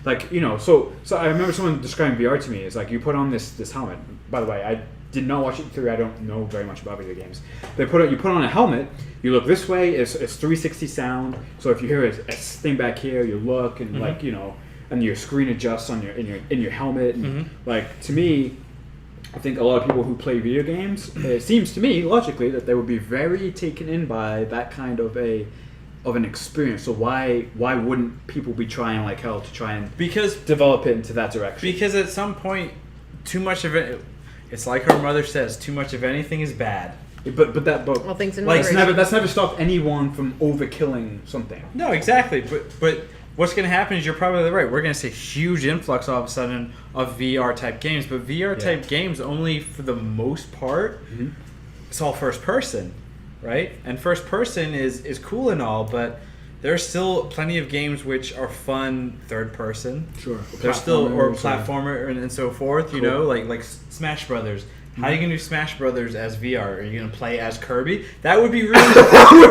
Like, so I remember someone describing VR to me. It's like you put on this helmet. By the way, I did not watch it through. I don't know very much about video games. You put on a helmet. You look this way. It's 360 sound. So if you hear a thing back here, you look and and your screen adjusts on in your helmet. And like to me, I think a lot of people who play video games, it seems to me logically that they would be very taken in by that kind of an experience. So why wouldn't people be trying like hell to try and develop it into that direction? Because at some point, too much of it. It's like our mother says, too much of anything is bad. But things in like moderation. that's never stopped anyone from overkilling something. No, exactly. But what's going to happen is you're probably right. We're going to see a huge influx all of a sudden of VR type games. But VR type games only for the most part, it's all first person, right? And first person is cool and all, but there's still plenty of games which are fun third person. Sure. There's still platformer and so forth. You know, like Smash Brothers. How are you gonna do Smash Brothers as VR? Are you gonna play as Kirby? That would be really.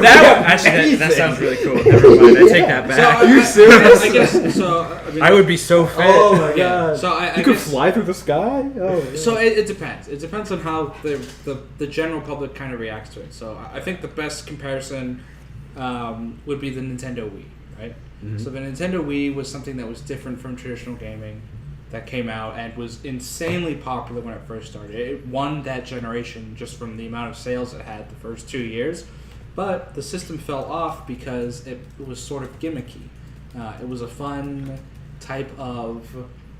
That sounds really cool. Never mind. I take that back. Are you serious? I guess so. I mean, I would be so fit. Oh my god! So I you could guess, fly through the sky. Oh. Yeah. So it depends. It depends on how the general public kind of reacts to it. So I think the best comparison would be the Nintendo Wii, right? So the Nintendo Wii was something that was different from traditional gaming, that came out and was insanely popular when it first started. It won that generation just from the amount of sales it had the first 2 years, but the system fell off because it was sort of gimmicky. It was a fun type of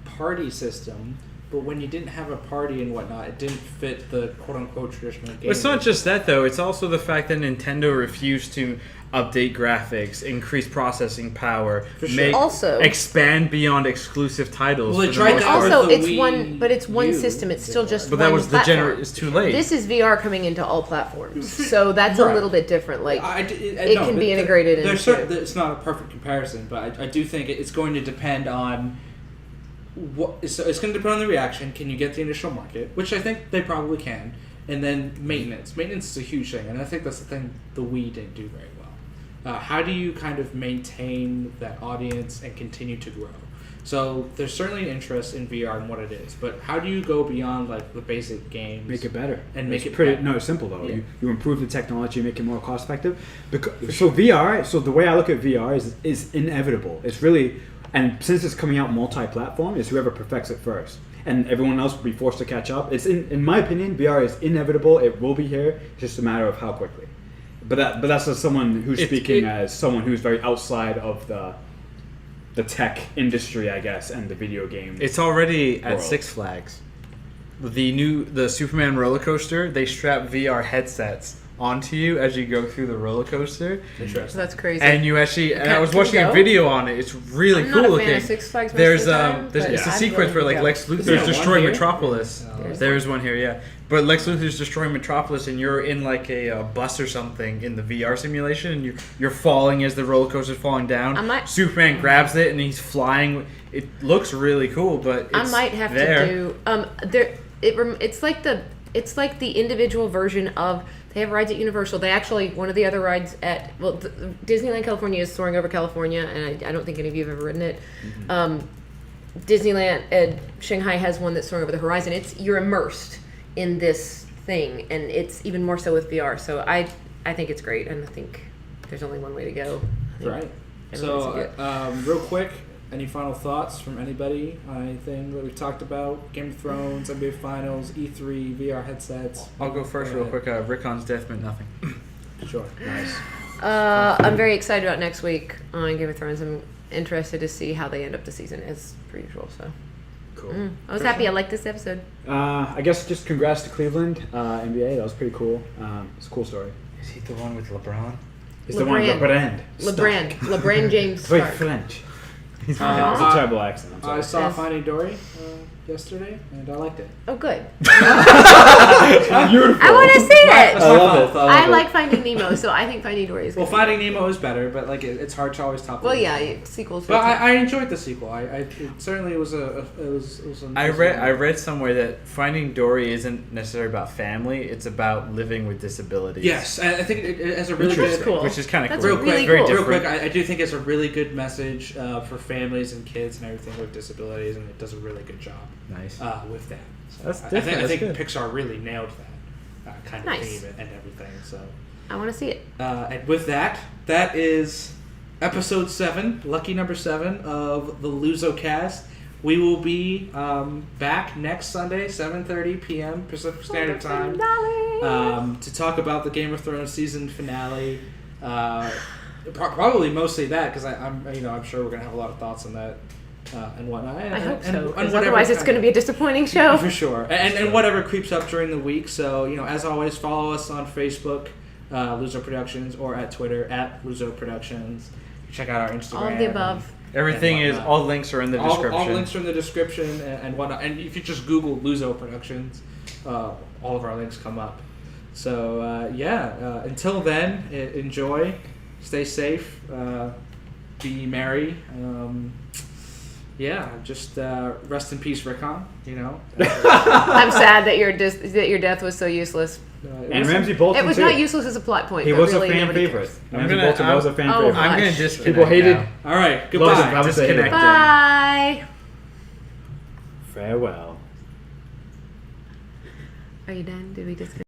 party system, but when you didn't have a party and whatnot, it didn't fit the quote-unquote traditional game. It's not just that, though. It's also the fact that Nintendo refused to update graphics, increase processing power, expand beyond exclusive titles. Well, they tried that. Also, the it's Wii one U. system. It's still just But one that was platform. It's too late. This is VR coming into all platforms, so that's a Right. little bit different. Like it can be integrated into. It's not a perfect comparison, but I do think it's going to depend on what. So it's going to depend on the reaction. Can you get the initial market, which I think they probably can, and then maintenance. Maintenance is a huge thing, and I think that's the thing the Wii didn't do very well. How do you kind of maintain that audience and continue to grow? So there's certainly an interest in VR and what it is, but how do you go beyond like the basic games? Make it better and make it pretty. better. No, it's simple though. Yeah. You improve the technology, make it more cost effective. So VR. So the way I look at VR is inevitable. It's really, and since it's coming out multi-platform, it's whoever perfects it first, and everyone else will be forced to catch up. It's in my opinion, VR is inevitable. It will be here. It's just a matter of how quickly. But that's as someone who's speaking as someone who's very outside of the tech industry, I guess, and the video game. It's already at world. Six Flags. The Superman roller coaster, they strap VR headsets onto you as you go through the roller coaster. Interesting. That's crazy. And you actually, and I was Can you watching a go? video on it. It's really I'm cool not a looking. fan of Six Flags most There's of the time, but it's a I'd sequence love where to like go. Lex Luthor's there one destroying here? Metropolis. There's one here, yeah. But Lex Luthor's destroying Metropolis, and you're in like a bus or something in the VR simulation, and you're falling as the roller coaster's falling down. Superman grabs it, and he's flying. It looks really cool, but it's I might have there. to do it's like the individual version of. They have rides at Universal. They actually, one of the other rides at, Disneyland California is soaring over California, and I don't think any of you have ever ridden it. Disneyland Shanghai has one that's soaring over the horizon. You're immersed in this thing, and it's even more so with VR. So I think it's great, and I think there's only one way to go. Right. So, real quick, any final thoughts from anybody on anything that we've talked about? Game of Thrones, NBA Finals, E3, VR headsets. I'll go first real quick. Rickon's death meant nothing. Sure. Nice. I'm very excited about next week on Game of Thrones. I'm interested to see how they end up the season, as per usual. So Cool. I was happy. I liked this episode. I guess just congrats to Cleveland NBA. That was pretty cool. It's a cool story. Is he the one with LeBron? He's the one LeBrand James Very Stark. French. He's Uh, It's a terrible accent. I'm I sorry. saw Finding Dory yesterday, and I liked it. Oh, good. Beautiful. I want to see it. That's I my love fault. it. I like Finding Nemo, so I think Finding Dory is good. Well, Finding Nemo is better, but like it's hard to always top. Well, the yeah, original. sequels. But I enjoyed the sequel. It certainly was a I read somewhere that Finding Dory isn't necessarily about family; it's about living with disabilities. Yes, I think it has a really Which is good. cool. which is kind of That's cool. Real really quick, cool. Very real quick, different. I do think it's a really good message for families and kids and everything with disabilities, and it does a really good job Nice. with that. So That's I different. think That's good. Pixar really nailed that kind of Nice. theme and everything. So, I want to see it. and with that is episode 7, lucky number 7 of the LuZoCast. We will be back next Sunday, 7:30 p.m. Pacific Standard Time, to talk about the Game of Thrones season finale. Probably mostly that, because I'm sure we're gonna have a lot of thoughts on that and whatnot. I hope so. And 'Cause whatever otherwise, it's going to be a disappointing show. for sure. And whatever creeps up during the week. So as always, follow us on Facebook, LuZo Productions, or at Twitter at LuZo Productions. Check out our Instagram. All of the above. Everything and is whatnot. all links are in the description. All links are in the description and whatnot. And if you just Google LuZo Productions, all of our links come up. So until then, enjoy, stay safe, be merry. Just rest in peace, Rickon. I'm sad that your death was so useless. And Ramsey Bolton It was too. not useless as a plot point. He but was really a fan nobody favorite. cares. Ramsey Bolton was a fan Oh, favorite. I'm gonna Gosh. disconnect. People hated- now. All right, Loves it. goodbye. That was it. Disconnecting. Bye. Farewell. Are you done? Did we disconnect?